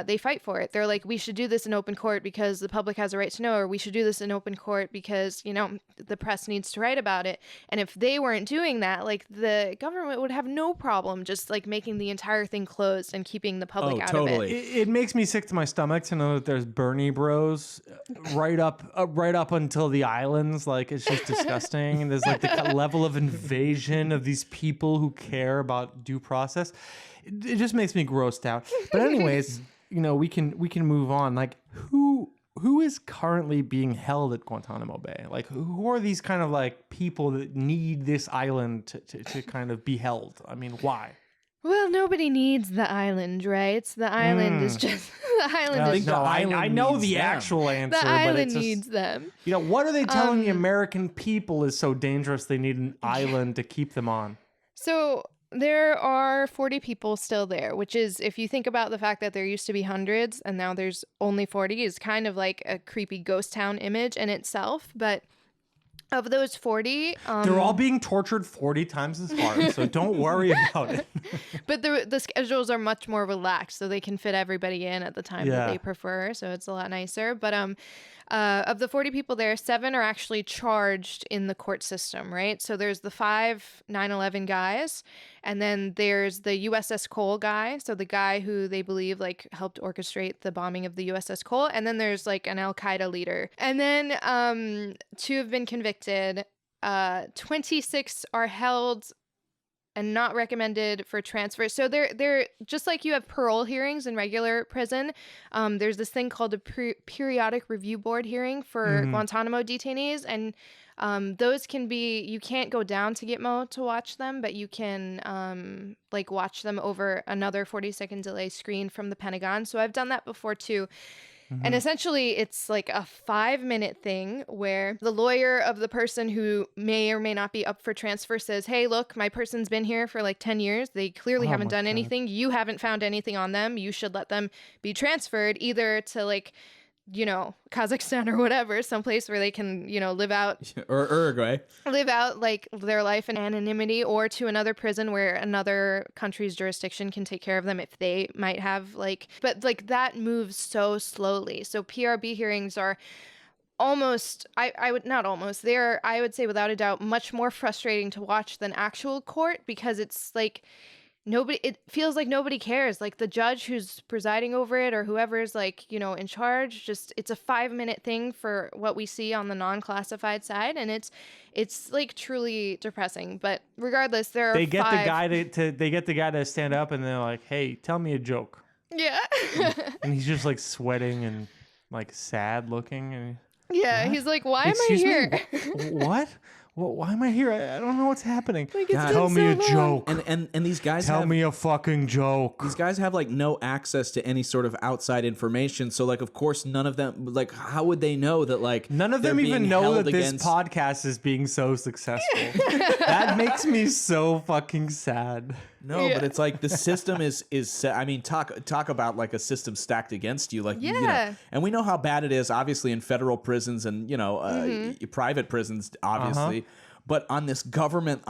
they fight for it. They're like, we should do this in open court because the public has a right to know, or we should do this in open court because, you know, the press needs to write about it. And if they weren't doing that, like the government would have no problem just like making the entire thing closed and keeping the public out of totally. it. It makes me sick to my stomach to know that there's Bernie Bros right up until the islands. Like it's just disgusting. And there's like the level of invasion of these people who care about due process. It just makes me grossed out. But anyways, you know, we can move on. Like who is currently being held at Guantanamo Bay? Like who are these kind of like people that need this island to kind of be held? I mean, why? Well, nobody needs the island, right? The island is just the island is the island I know needs the them. actual answer, the but island it's just, needs them. you know, what are they telling the American people is so dangerous they need an island to keep them on? So there are 40 people still there, which is, if you think about the fact that there used to be hundreds and now there's only 40, is kind of like a creepy ghost town image in itself. But of those 40, They're all being tortured 40 times as hard, so don't worry about it. but the schedules are much more relaxed, so they can fit everybody in at the time that Yeah. they prefer. So it's a lot nicer. But of the 40 people there, 7 are actually charged in the court system, right? So there's the 5 9/11 guys, and then there's the USS Cole guy, so the guy who they believe like helped orchestrate the bombing of the USS Cole, and then there's like an Al-Qaeda leader. And then 2 have been convicted. 26 are held and not recommended for transfer. So they're just like you have parole hearings in regular prison. There's this thing called a periodic review board hearing for Guantanamo detainees, and those can be, you can't go down to Gitmo to watch them, but you can like watch them over another 40-second delay screen from the Pentagon. So I've done that before too. And essentially, it's like a 5-minute thing where the lawyer of the person who may or may not be up for transfer says, hey, look, my person's been here for like 10 years. They clearly haven't done anything. You haven't found anything on them. You should let them be transferred either to like, you know, Kazakhstan or whatever, someplace where they can, you know, live out Or Uruguay. live out like their life in anonymity, or to another prison where another country's jurisdiction can take care of them if they might have like, but like that moves so slowly. So PRB hearings are almost, I would not almost, they're, I would say without a doubt, much more frustrating to watch than actual court, because it's like nobody, it feels like nobody cares. Like the judge who's presiding over it or whoever's like, you know, in charge, just it's a 5-minute thing for what we see on the non-classified side, and it's like truly depressing. But regardless, there are They get five... the guy they get the guy to stand up, and they're like, "Hey, tell me a joke." Yeah. And he's just like sweating and like sad looking, and Yeah, What? he's like, why am I Excuse me? here? What? Well, why am I here? I don't know what's happening. Like, it's God. Tell been me a so long. joke. And these guys Tell have, me a fucking joke. these guys have like no access to any sort of outside information. So like, of course, none of them, like, how would they know that like None of they're them even being know held that this against- podcast is being so successful. That makes me so fucking sad. No, Yeah. but it's like the system is I mean, talk about like a system stacked against you, like you know, Yeah. and we know how bad it is, obviously, in federal prisons and you know private prisons, obviously, but on this government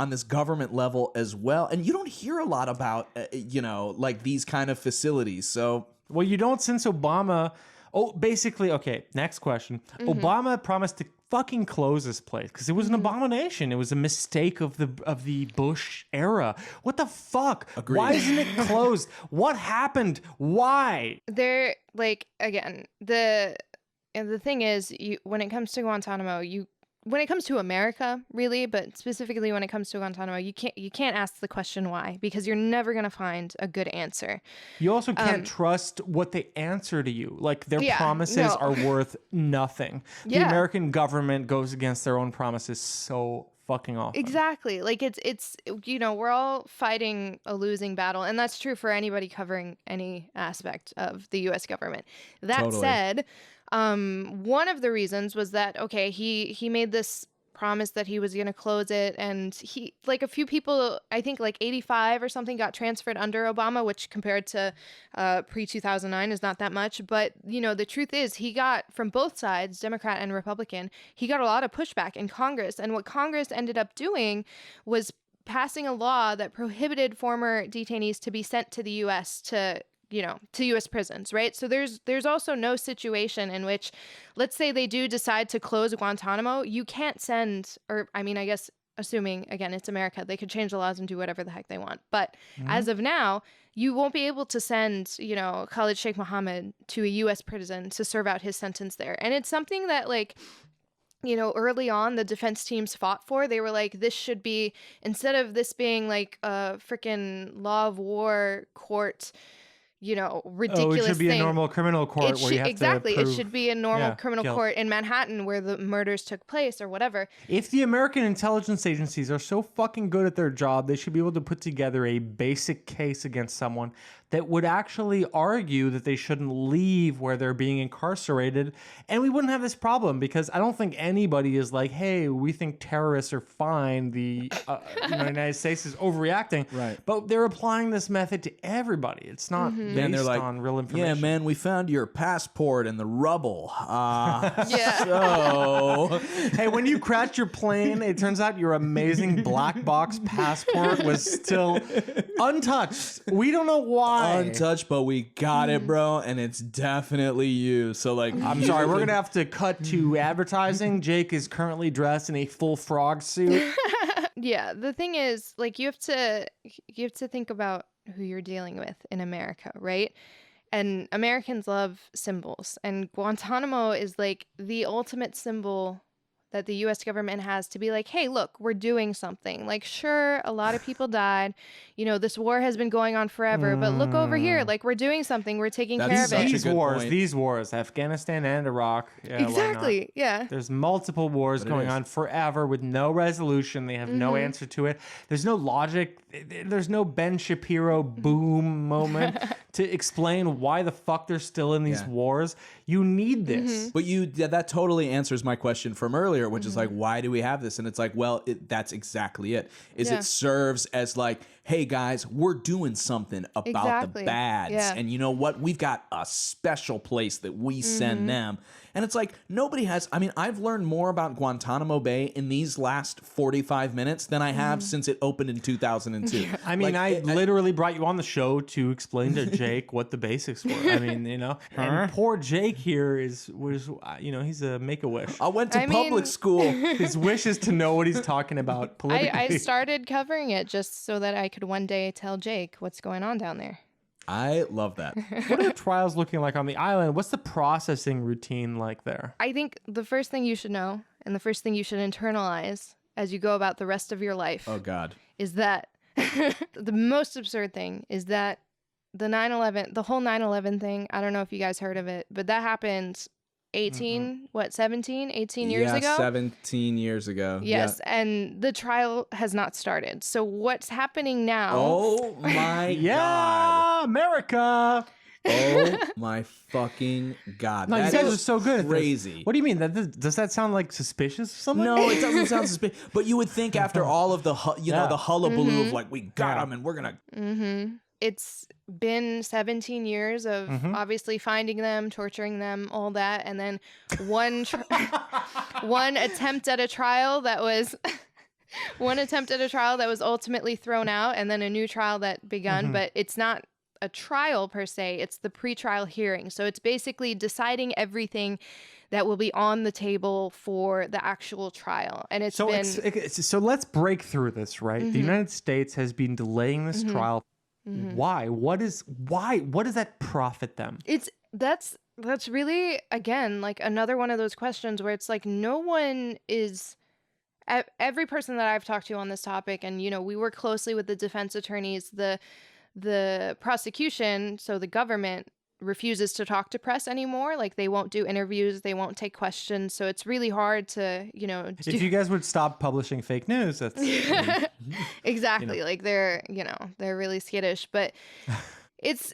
level as well, and you don't hear a lot about you know, like these kind of facilities. So Well, you don't since Obama. Oh, basically, okay. Next question. Obama promised to fucking close this place because it was an abomination. It was a mistake of the Bush era. What the fuck? Agreed. Why isn't it closed? What happened? Why? They're like, again, the thing is, when it comes to Guantanamo, when it comes to America, really, but specifically when it comes to Guantanamo, you can't ask the question why, because you're never gonna find a good answer. You also can't trust what they answer to you. Like their Yeah, promises no. are worth nothing. The Yeah. American government goes against their own promises so fucking often. Exactly. Like it's you know, we're all fighting a losing battle, and that's true for anybody covering any aspect of the US government. That Totally. said, one of the reasons was that okay, he made this promise that he was going to close it, and he, like, a few people, I think like 85 or something, got transferred under Obama, which compared to pre-2009 is not that much. But you know, the truth is, he got, from both sides, Democrat and Republican, he got a lot of pushback in Congress, and what Congress ended up doing was passing a law that prohibited former detainees to be sent to the U.S. to U.S. prisons, right? So there's also no situation in which, let's say they do decide to close Guantanamo, you can't send, or I mean, I guess, assuming, again, it's America, they could change the laws and do whatever the heck they want. But as of now, you won't be able to send, you know, Khalid Sheikh Mohammed to a U.S. prison to serve out his sentence there. And it's something that, like, you know, early on, the defense teams fought for. They were like, this should be, instead of this being like a freaking law of war court, you know, ridiculous it should be thing. a normal criminal court where you have exactly. to It prove, should be a normal criminal guilt. court in Manhattan where the murders took place or whatever. If the American intelligence agencies are so fucking good at their job, they should be able to put together a basic case against someone that would actually argue that they shouldn't leave where they're being incarcerated. And we wouldn't have this problem, because I don't think anybody is like, hey, we think terrorists are fine. The United States is overreacting. Right. But they're applying this method to everybody. It's not based then they're like, on real information. yeah, man, we found your passport in the rubble. Yeah. So Hey, when you crashed your plane, it turns out your amazing black box passport was still untouched. We don't know why. untouched, but we got it, bro, and it's definitely you. So like, I'm sorry, we're gonna have to cut to advertising. Jake is currently dressed in a full frog suit. Yeah, the thing is, like, you have to think about who you're dealing with in America, right? And Americans love symbols, and Guantanamo is like the ultimate symbol that the US government has to be like, hey, look, we're doing something. Like, sure, a lot of people died. You know, this war has been going on forever, but look over here. Like, we're doing something. We're taking care of That's such it. a These good wars, point. these wars, Afghanistan and Iraq. Yeah, why not? Exactly. Yeah. There's multiple wars But it going is. on forever with no resolution. They have no answer to it. There's no logic. There's no Ben Shapiro boom moment to explain why the fuck they're still in these Yeah. wars. You need this. But that totally answers my question from earlier, which is like, why do we have this? And it's like, well, that's exactly it. Yeah. It serves as like, hey guys, we're doing something about Exactly. the bads. Yeah. And you know what? We've got a special place that we send them. And it's like, nobody has, I mean, I've learned more about Guantanamo Bay in these last 45 minutes than I have since it opened in 2002. I mean, Like, I literally brought you on the show to explain to Jake what the basics were. I mean, you know, and poor Jake here was, you know, he's a Make-A-Wish. I went to I public mean- school. His wish is to know what he's talking about politically. I started covering it just so that I could one day tell Jake what's going on down there. I love that. What are the trials looking like on the island? What's the processing routine like there? I think the first thing you should know and the first thing you should internalize as you go about the rest of your life Oh God. is that the most absurd thing is that the 9/11, the whole 9/11 thing, I don't know if you guys heard of it, but that happened 18 years ago. 17 years ago. Yes, Yeah. and the trial has not started. So what's happening now? Oh my Yeah, God. America. Oh my fucking God. No, you That guys is are so good at this. crazy. What do you mean? Does that sound like suspicious or something? No, it doesn't sound suspicious. But you would think after all of the, Yeah. the hullabaloo of like, we got Yeah. them and we're going to. Mm-hmm. It's been 17 years of obviously finding them, torturing them, all that, and then one one attempt at a trial that was ultimately thrown out, and then a new trial that begun. But it's not a trial per se; it's the pre-trial hearing. So it's basically deciding everything that will be on the table for the actual trial, and it's So been so let's break through this, right? The United States has been delaying this trial. Why? What does that profit them? That's really, again, like another one of those questions where it's like no one is every person that I've talked to on this topic, and you know, we work closely with the defense attorneys, the prosecution, so the government refuses to talk to press anymore. Like they won't do interviews, they won't take questions, so it's really hard to, you know, If you guys would stop publishing fake news, that's exactly, like they're really skittish, but it's,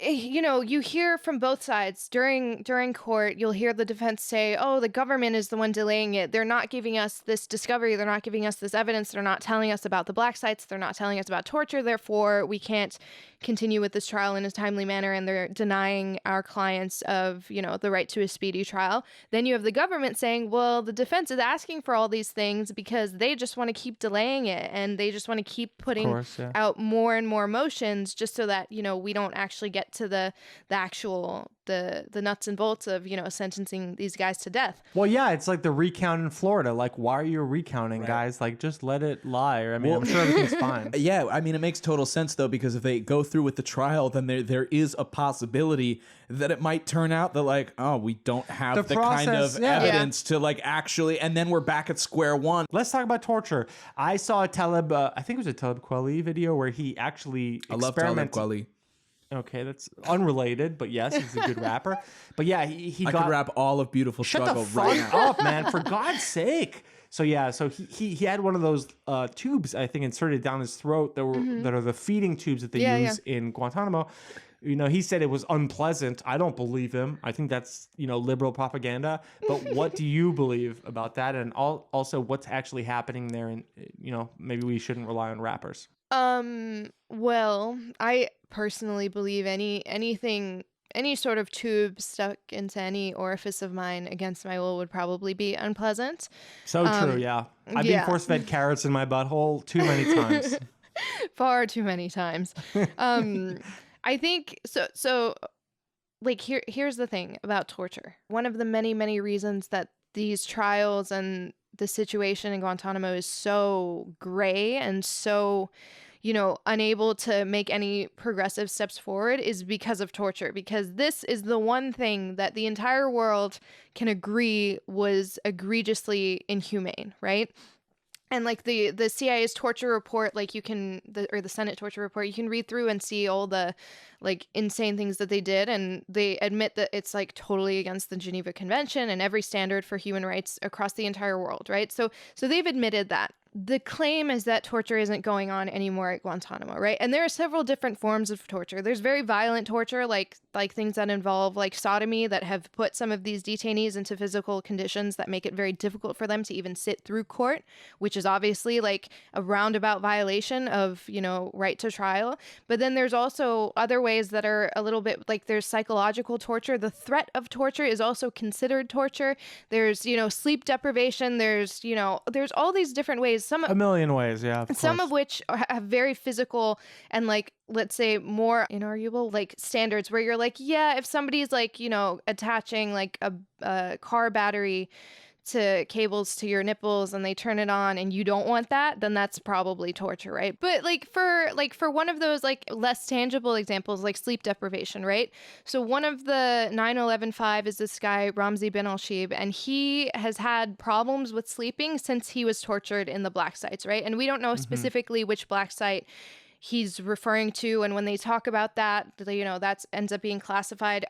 you know, you hear from both sides during court. You'll hear the defense say, oh, the government is the one delaying it, they're not giving us this discovery, they're not giving us this evidence, they're not telling us about the black sites, they're not telling us about torture, therefore we can't continue with this trial in a timely manner, and they're denying our clients of, you know, the right to a speedy trial. Then you have the government saying, well, the defense is asking for all these things because they just want to keep delaying it, and they just want to keep putting course, yeah. out more and more motions just so that, you know, we don't actually get to the actual the nuts and bolts of, you know, sentencing these guys to death. Well, yeah, it's like the recount in Florida. Like, why are you recounting, guys? Like, just let it lie. I mean, I'm sure everything's fine. Yeah, I mean, it makes total sense though, because if they go through with the trial, then there is a possibility that it might turn out that like, oh, we don't have the kind process, of yeah. evidence to like actually, and then we're back at square one. Let's talk about torture. I saw a I think it was a Talib Kweli video where he actually I love Talib experimented. Kweli. Okay, that's unrelated, but yes, he's a good rapper. But yeah, he I got could rap all of Beautiful shut Struggle the fuck right now. up, man! For God's sake. So yeah, so he had one of those tubes, I think, inserted down his throat that are the feeding tubes that they use in Guantanamo. You know, he said it was unpleasant. I don't believe him. I think that's, you know, liberal propaganda. But what do you believe about that? And also what's actually happening there? And, you know, maybe we shouldn't rely on rappers. Well, I personally believe any sort of tube stuck into any orifice of mine against my will would probably be unpleasant. So true, yeah. I've been yeah. force-fed carrots in my butthole too many times. Far too many times. I think so like here's the thing about torture. One of the many reasons that these trials and the situation in Guantanamo is so gray and so, unable to make any progressive steps forward is because of torture, because this is the one thing that the entire world can agree was egregiously inhumane, right? And like the CIA's torture report, like or the Senate torture report, you can read through and see all the like insane things that they did, and they admit that it's like totally against the Geneva Convention and every standard for human rights across the entire world, right? So they've admitted that. The claim is that torture isn't going on anymore at Guantanamo, right? And there are several different forms of torture. There's very violent torture, like things that involve like sodomy, that have put some of these detainees into physical conditions that make it very difficult for them to even sit through court, which is obviously like a roundabout violation of, right to trial. But then there's also other ways that are a little bit like there's psychological torture. The threat of torture is also considered torture. There's, sleep deprivation. There's all these different ways. A million ways, yeah. Some of which have very physical and like, let's say, more inarguable like standards where you're like, yeah, if somebody's like, attaching like a car battery to cables to your nipples and they turn it on and you don't want that, then that's probably torture, right? But for one of those like less tangible examples, like sleep deprivation, right? So one of the 9/11 is this guy Ramzi bin al-Shib, and he has had problems with sleeping since he was tortured in the black sites, right? And we don't know specifically which black site he's referring to, and when they talk about that, that ends up being classified.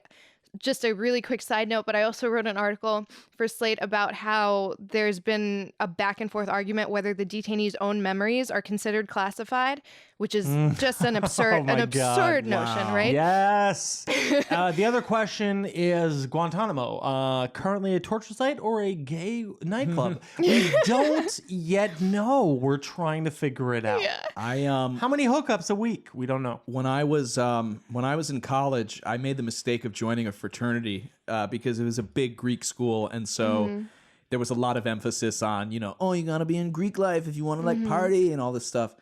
Just a really quick side note, but I also wrote an article for Slate about how there's been a back and forth argument whether the detainees' own memories are considered classified, which is just an absurd, notion, right? Yes. The other question is Guantanamo, currently a torture site or a gay nightclub? We don't yet know. We're trying to figure it out. Yeah. How many hookups a week? We don't know. When I was in college, I made the mistake of joining a fraternity because it was a big Greek school, and so there was a lot of emphasis on you gotta be in Greek life if you want to like party and all this stuff.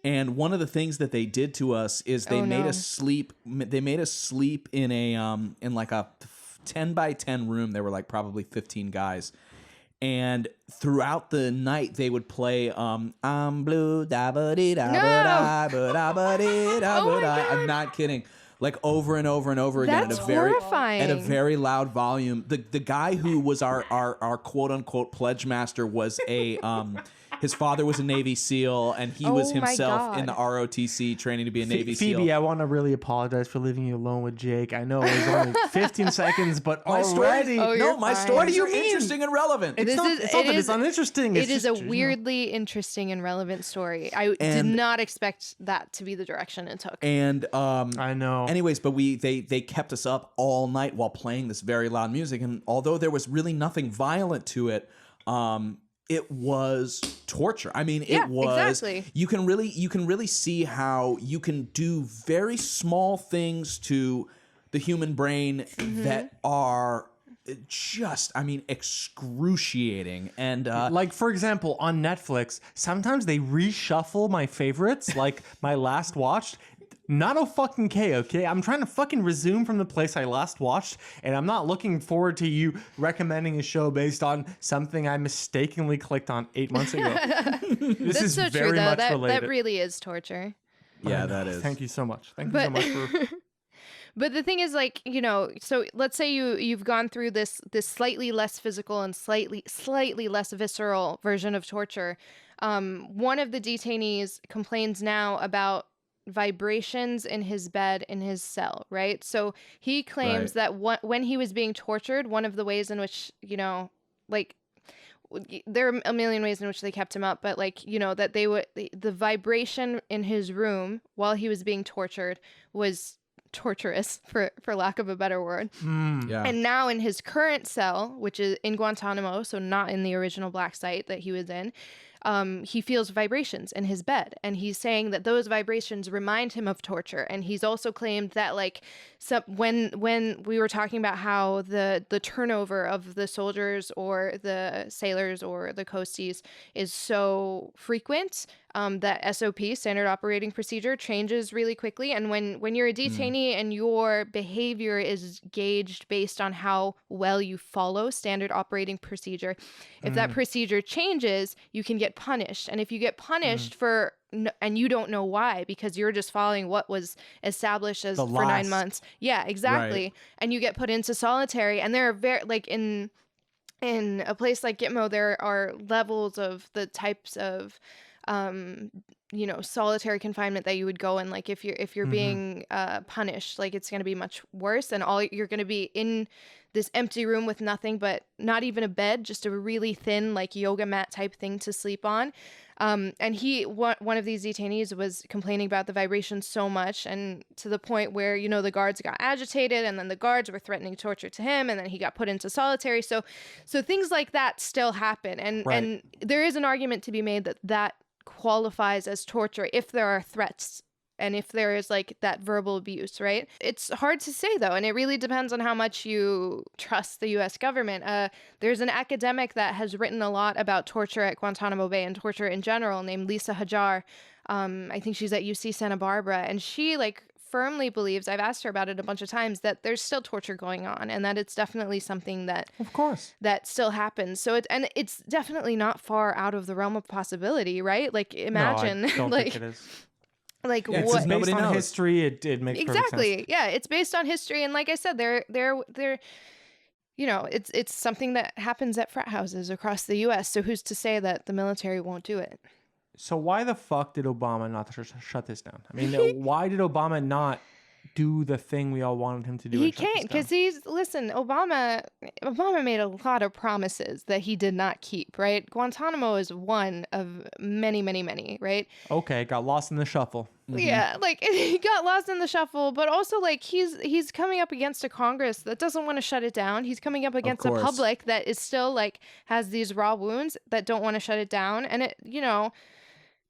And one of the things that they did to us is they made us sleep. They made us sleep in a in like a 10 by 10 room. There were like probably 15 guys. And throughout the night, they would play I'm blue, da ba dee da ba da ba dee da ba da. I'm not kidding. Like over and over and over again. That's horrifying. At a very loud volume. The guy who was our quote unquote pledge master was a his father was a Navy SEAL, and he was himself in the ROTC training to be a Navy SEAL. Phoebe, I want to really apologize for leaving you alone with Jake. I know it was only 15 seconds, but my already... my stories are interesting and relevant. It's not that it's uninteresting. It is a weirdly interesting and relevant story. I did not expect that to be the direction it took. And I know. Anyways, but they kept us up all night while playing this very loud music, and although there was really nothing violent to it, it was torture. I mean, it was. Exactly. You can really see how you can do very small things to the human brain that are just, excruciating. And like, for example, on Netflix, sometimes they reshuffle my favorites, like my last watched. Not okay? I'm trying to fucking resume from the place I last watched, and I'm not looking forward to you recommending a show based on something I mistakenly clicked on 8 months ago. This is so very true, much though. related. That really is torture. yeah, that is. Thank you so much. Thank you so much for... But the thing is, like, so let's say you've gone through this slightly less physical and slightly less visceral version of torture. One of the detainees complains now about vibrations in his bed in his cell, right? So he claims that when he was being tortured, one of the ways in which, like, there are a million ways in which they kept him up, but like, that the vibration in his room while he was being tortured was torturous, for lack of a better word. Yeah. And now in his current cell, which is in Guantanamo, so not in the original black site that he was in, he feels vibrations in his bed, and he's saying that those vibrations remind him of torture. And he's also claimed that, like, when we were talking about how the turnover of the soldiers or the sailors or the coasties is so frequent, that SOP, standard operating procedure, changes really quickly. And when you're a detainee and your behavior is gauged based on how well you follow standard operating procedure, if that procedure changes, you can get get punished. And if you get punished for and you don't know why, because you're just following what was established as for 9 months. Yeah, exactly. Right. And you get put into solitary, and there are very like in a place like Gitmo, there are levels of the types of solitary confinement that you would go in. Like if you're being punished, like it's going to be much worse, and all you're going to be in this empty room with nothing but not even a bed, just a really thin like yoga mat type thing to sleep on. And one of these detainees was complaining about the vibration so much, and to the point where, the guards got agitated, and then the guards were threatening torture to him, and then he got put into solitary. So things like that still happen. And there is an argument to be made that qualifies as torture if there are threats and if there is like that verbal abuse, right? It's hard to say though, and it really depends on how much you trust the US government. There's an academic that has written a lot about torture at Guantanamo Bay and torture in general named Lisa Hajar. I think she's at UC Santa Barbara, and she like firmly believes, I've asked her about it a bunch of times, that there's still torture going on, and that it's definitely something that Of course. that still happens. So it's definitely not far out of the realm of possibility, right? Like imagine No, I don't like think it is. like Yeah, it's what just Based Nobody on knows. history, it makes perfect sense. exactly. Yeah, it's based on history, and like I said, they're it's something that happens at frat houses across the US. So who's to say that the military won't do it? So why the fuck did Obama not shut this down? I mean, why did Obama not do the thing we all wanted him to do? He and shut this can't, because down? Obama made a lot of promises that he did not keep, right? Guantanamo is one of many, many, many, right? Okay, got lost in the shuffle. Yeah, like he got lost in the shuffle, but also like he's coming up against a Congress that doesn't want to shut it down. He's coming up against a course. public that is still like has these raw wounds that don't want to shut it down. And it,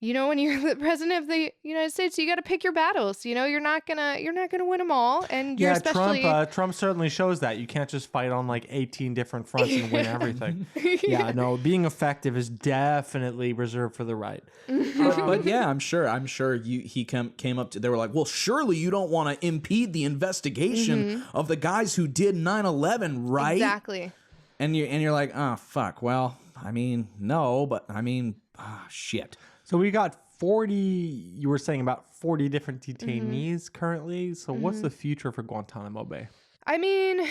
when you're the president of the United States, you got to pick your battles. You're not gonna win them all, and you're Yeah, especially Trump certainly shows that. You can't just fight on like 18 different fronts and win everything. Yeah, no, being effective is definitely reserved for the right. But yeah, I'm sure he came up to, they were like, well, surely you don't want to impede the investigation of the guys who did 9/11, right? Exactly. And you're like, oh fuck. Well, I mean, no, but I mean, shit. So we got 40, you were saying about 40 different detainees currently. So what's the future for Guantanamo Bay? I mean,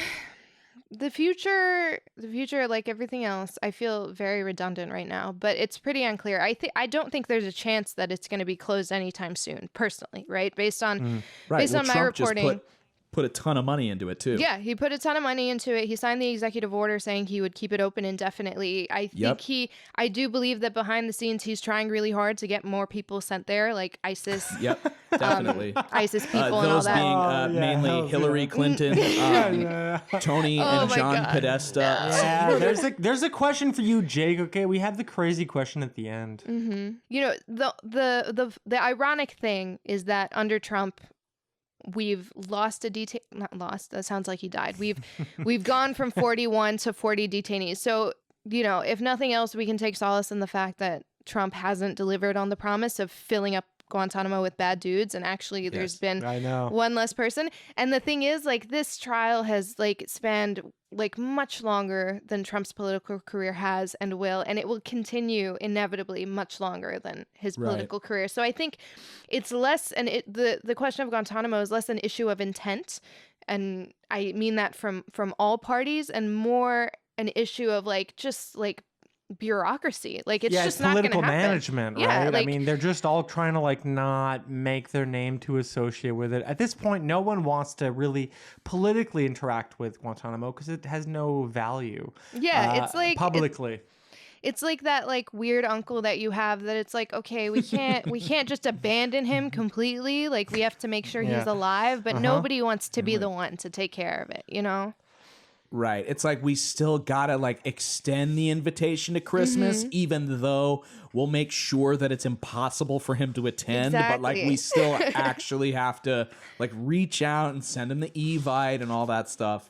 the future, like everything else, I feel very redundant right now, but it's pretty unclear. I don't think there's a chance that it's going to be closed anytime soon, personally, right? Based on Right. based Well, on my Trump just reporting. put a ton of money into it too. Yeah, he put a ton of money into it. He signed the executive order saying he would keep it open indefinitely. I think I do believe that behind the scenes he's trying really hard to get more people sent there, like ISIS. Yep. Definitely. ISIS people and all Those that. being mainly Hillary Clinton, Tony, and my John God. Podesta. Yeah, there's a question for you, Jake. Okay, we have the crazy question at the end. The ironic thing is that under Trump, we've lost not lost, that sounds like he died. We've gone from 41 to 40 detainees. So, if nothing else, we can take solace in the fact that Trump hasn't delivered on the promise of filling up Guantanamo with bad dudes, and actually there's been I know. one less person. And the thing is, like, this trial has like spanned like much longer than Trump's political career has and will, and it will continue inevitably much longer than his political career. So I think it's less, and the question of Guantanamo is less an issue of intent, and I mean that from all parties, and more an issue of like just like bureaucracy. Like it's just not going to political happen. management, Yeah, right? I like- mean, they're just all trying to like not make their name too associated with it. At this point, no one wants to really politically interact with Guantanamo because it has no value. Yeah, it's like publicly. It's like that like weird uncle that you have that it's like, okay, we can't just abandon him completely. Like we have to make sure he's alive, but nobody wants to be the one to take care of it, Right. It's like we still gotta like extend the invitation to Christmas, even though we'll make sure that it's impossible for him to attend. But like we still actually have to like reach out and send him the Evite and all that stuff.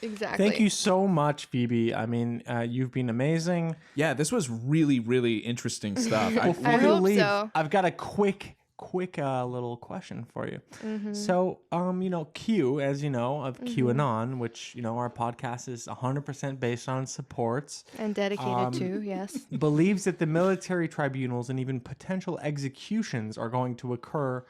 Exactly. Thank you so much, Phoebe. I mean, you've been amazing. Yeah, this was really, really interesting stuff. I hope so. I've got a quick quick little question for you. So, Q, as you know, of QAnon, which, our podcast is 100% based on supports, And dedicated to, yes. believes that the military tribunals and even potential executions are going to occur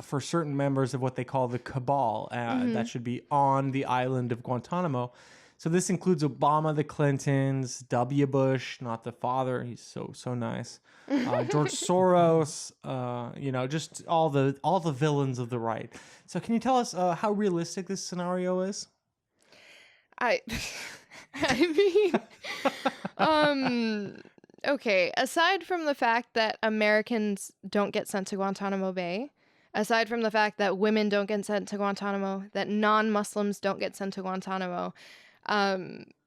for certain members of what they call the cabal that should be on the island of Guantanamo. So this includes Obama, the Clintons, W. Bush, not the father, he's so nice, George Soros, just all the villains of the right. So can you tell us how realistic this scenario is? I mean, okay, aside from the fact that Americans don't get sent to Guantanamo Bay, aside from the fact that women don't get sent to Guantanamo, that non-Muslims don't get sent to Guantanamo,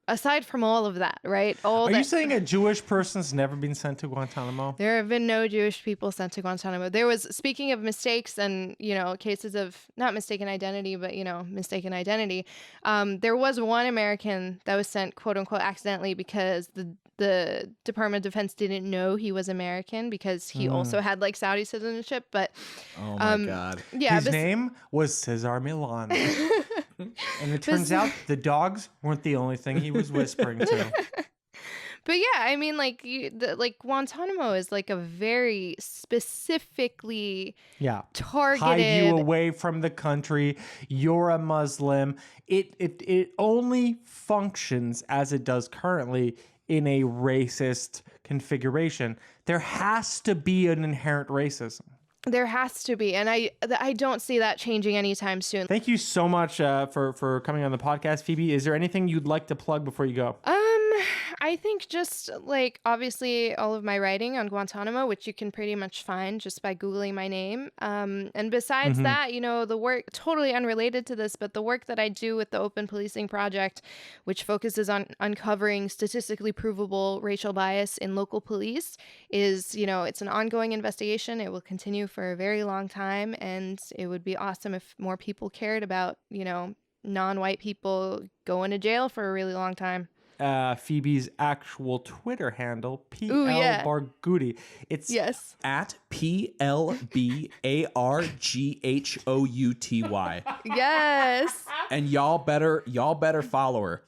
aside from all of that, right? Are you saying a Jewish person's never been sent to Guantanamo? There have been no Jewish people sent to Guantanamo. There was, speaking of mistakes and, cases of not mistaken identity, but, mistaken identity, there was one American that was sent, quote unquote, accidentally because the Department of Defense didn't know he was American because he also had like Saudi citizenship. But Oh my God. yeah, His name was Cesar Millan. And it turns out the dogs weren't the only thing he was whispering to. But yeah, I mean, like Guantanamo is like a very specifically targeted. Hide you away from the country. You're a Muslim. It only functions as it does currently in a racist configuration. There has to be an inherent racism. There has to be, and I don't see that changing anytime soon. Thank you so much for coming on the podcast, Phoebe. Is there anything you'd like to plug before you go? I think just like obviously all of my writing on Guantanamo, which you can pretty much find just by Googling my name. And besides that, the work totally unrelated to this, but the work that I do with the Open Policing Project, which focuses on uncovering statistically provable racial bias in local police, is, it's an ongoing investigation. It will continue for a very long time. And it would be awesome if more people cared about, non-white people going to jail for a really long time. Phoebe's actual Twitter handle, PL Barghouty. It's at PLBARGHOUTY. Yes. And y'all better follow her.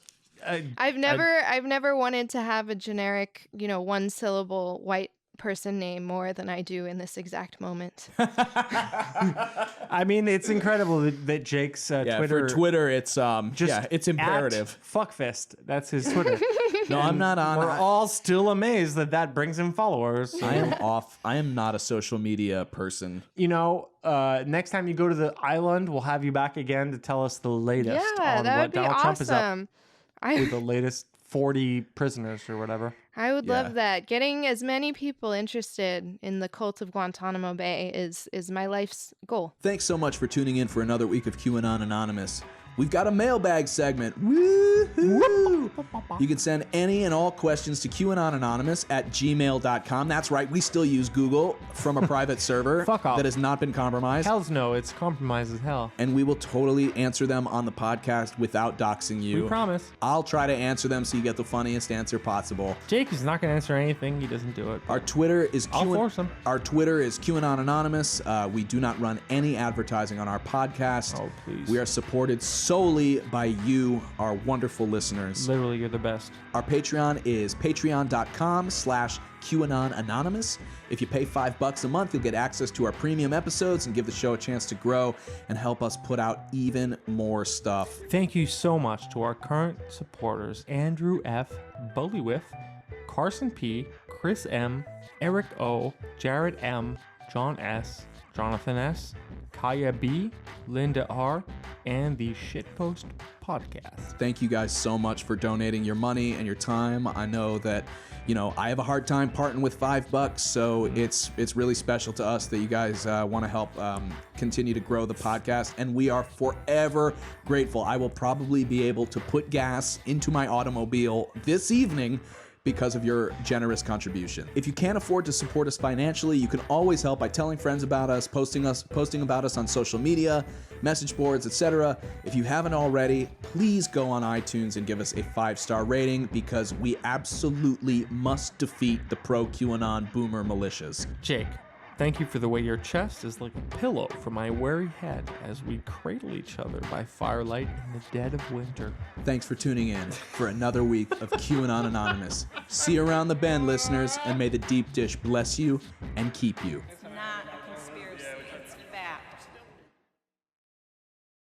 I've never wanted to have a generic, one syllable white person name more than I do in this exact moment. I mean, it's incredible that Jake's Twitter. For Twitter, it's it's imperative. Fuckfest. That's his Twitter. No, I'm not on. We're all still amazed that brings him followers. I am off. I am not a social media person. Next time you go to the island, we'll have you back again to tell us the latest on that what would be Donald Trump is up awesome. with the latest 40 prisoners or whatever. I would love that. Getting as many people interested in the cult of Guantanamo Bay is my life's goal. Thanks so much for tuning in for another week of QAnon Anonymous. We've got a mailbag segment. Woo-hoo! You can send any and all questions to QAnonAnonymous@gmail.com. That's right, we still use Google from a private server Fuck off. that has not been compromised. Hells no, it's compromised as hell. And we will totally answer them on the podcast without doxing you. We promise. I'll try to answer them so you get the funniest answer possible. Jake is not going to answer anything. He doesn't do it. Our Twitter is I'll force him. Our Twitter is QAnon Anonymous. We do not run any advertising on our podcast. Oh, please. We are supported solely by you, our wonderful listeners. Literally, you're the best. Our Patreon is patreon.com/QAnon Anonymous. If you pay $5 a month, you'll get access to our premium episodes and give the show a chance to grow and help us put out even more stuff. Thank you so much to our current supporters, Andrew F., Bullywiff, Carson P., Chris M., Eric O., Jared M., John S., Jonathan S., Kaya B., Linda R., and the Shitpost Podcast. Thank you guys so much for donating your money and your time. I know that, I have a hard time parting with $5, so it's really special to us that you guys want to help continue to grow the podcast, and we are forever grateful. I will probably be able to put gas into my automobile this evening because of your generous contribution. If you can't afford to support us financially, you can always help by telling friends about us, posting about us on social media, message boards, etc. If you haven't already, please go on iTunes and give us a 5-star rating because we absolutely must defeat the pro-QAnon boomer militias. Jake, Thank you for the way your chest is like a pillow for my weary head as we cradle each other by firelight in the dead of winter. Thanks for tuning in for another week of QAnon Anonymous. See you around the bend, listeners, and may the deep dish bless you and keep you.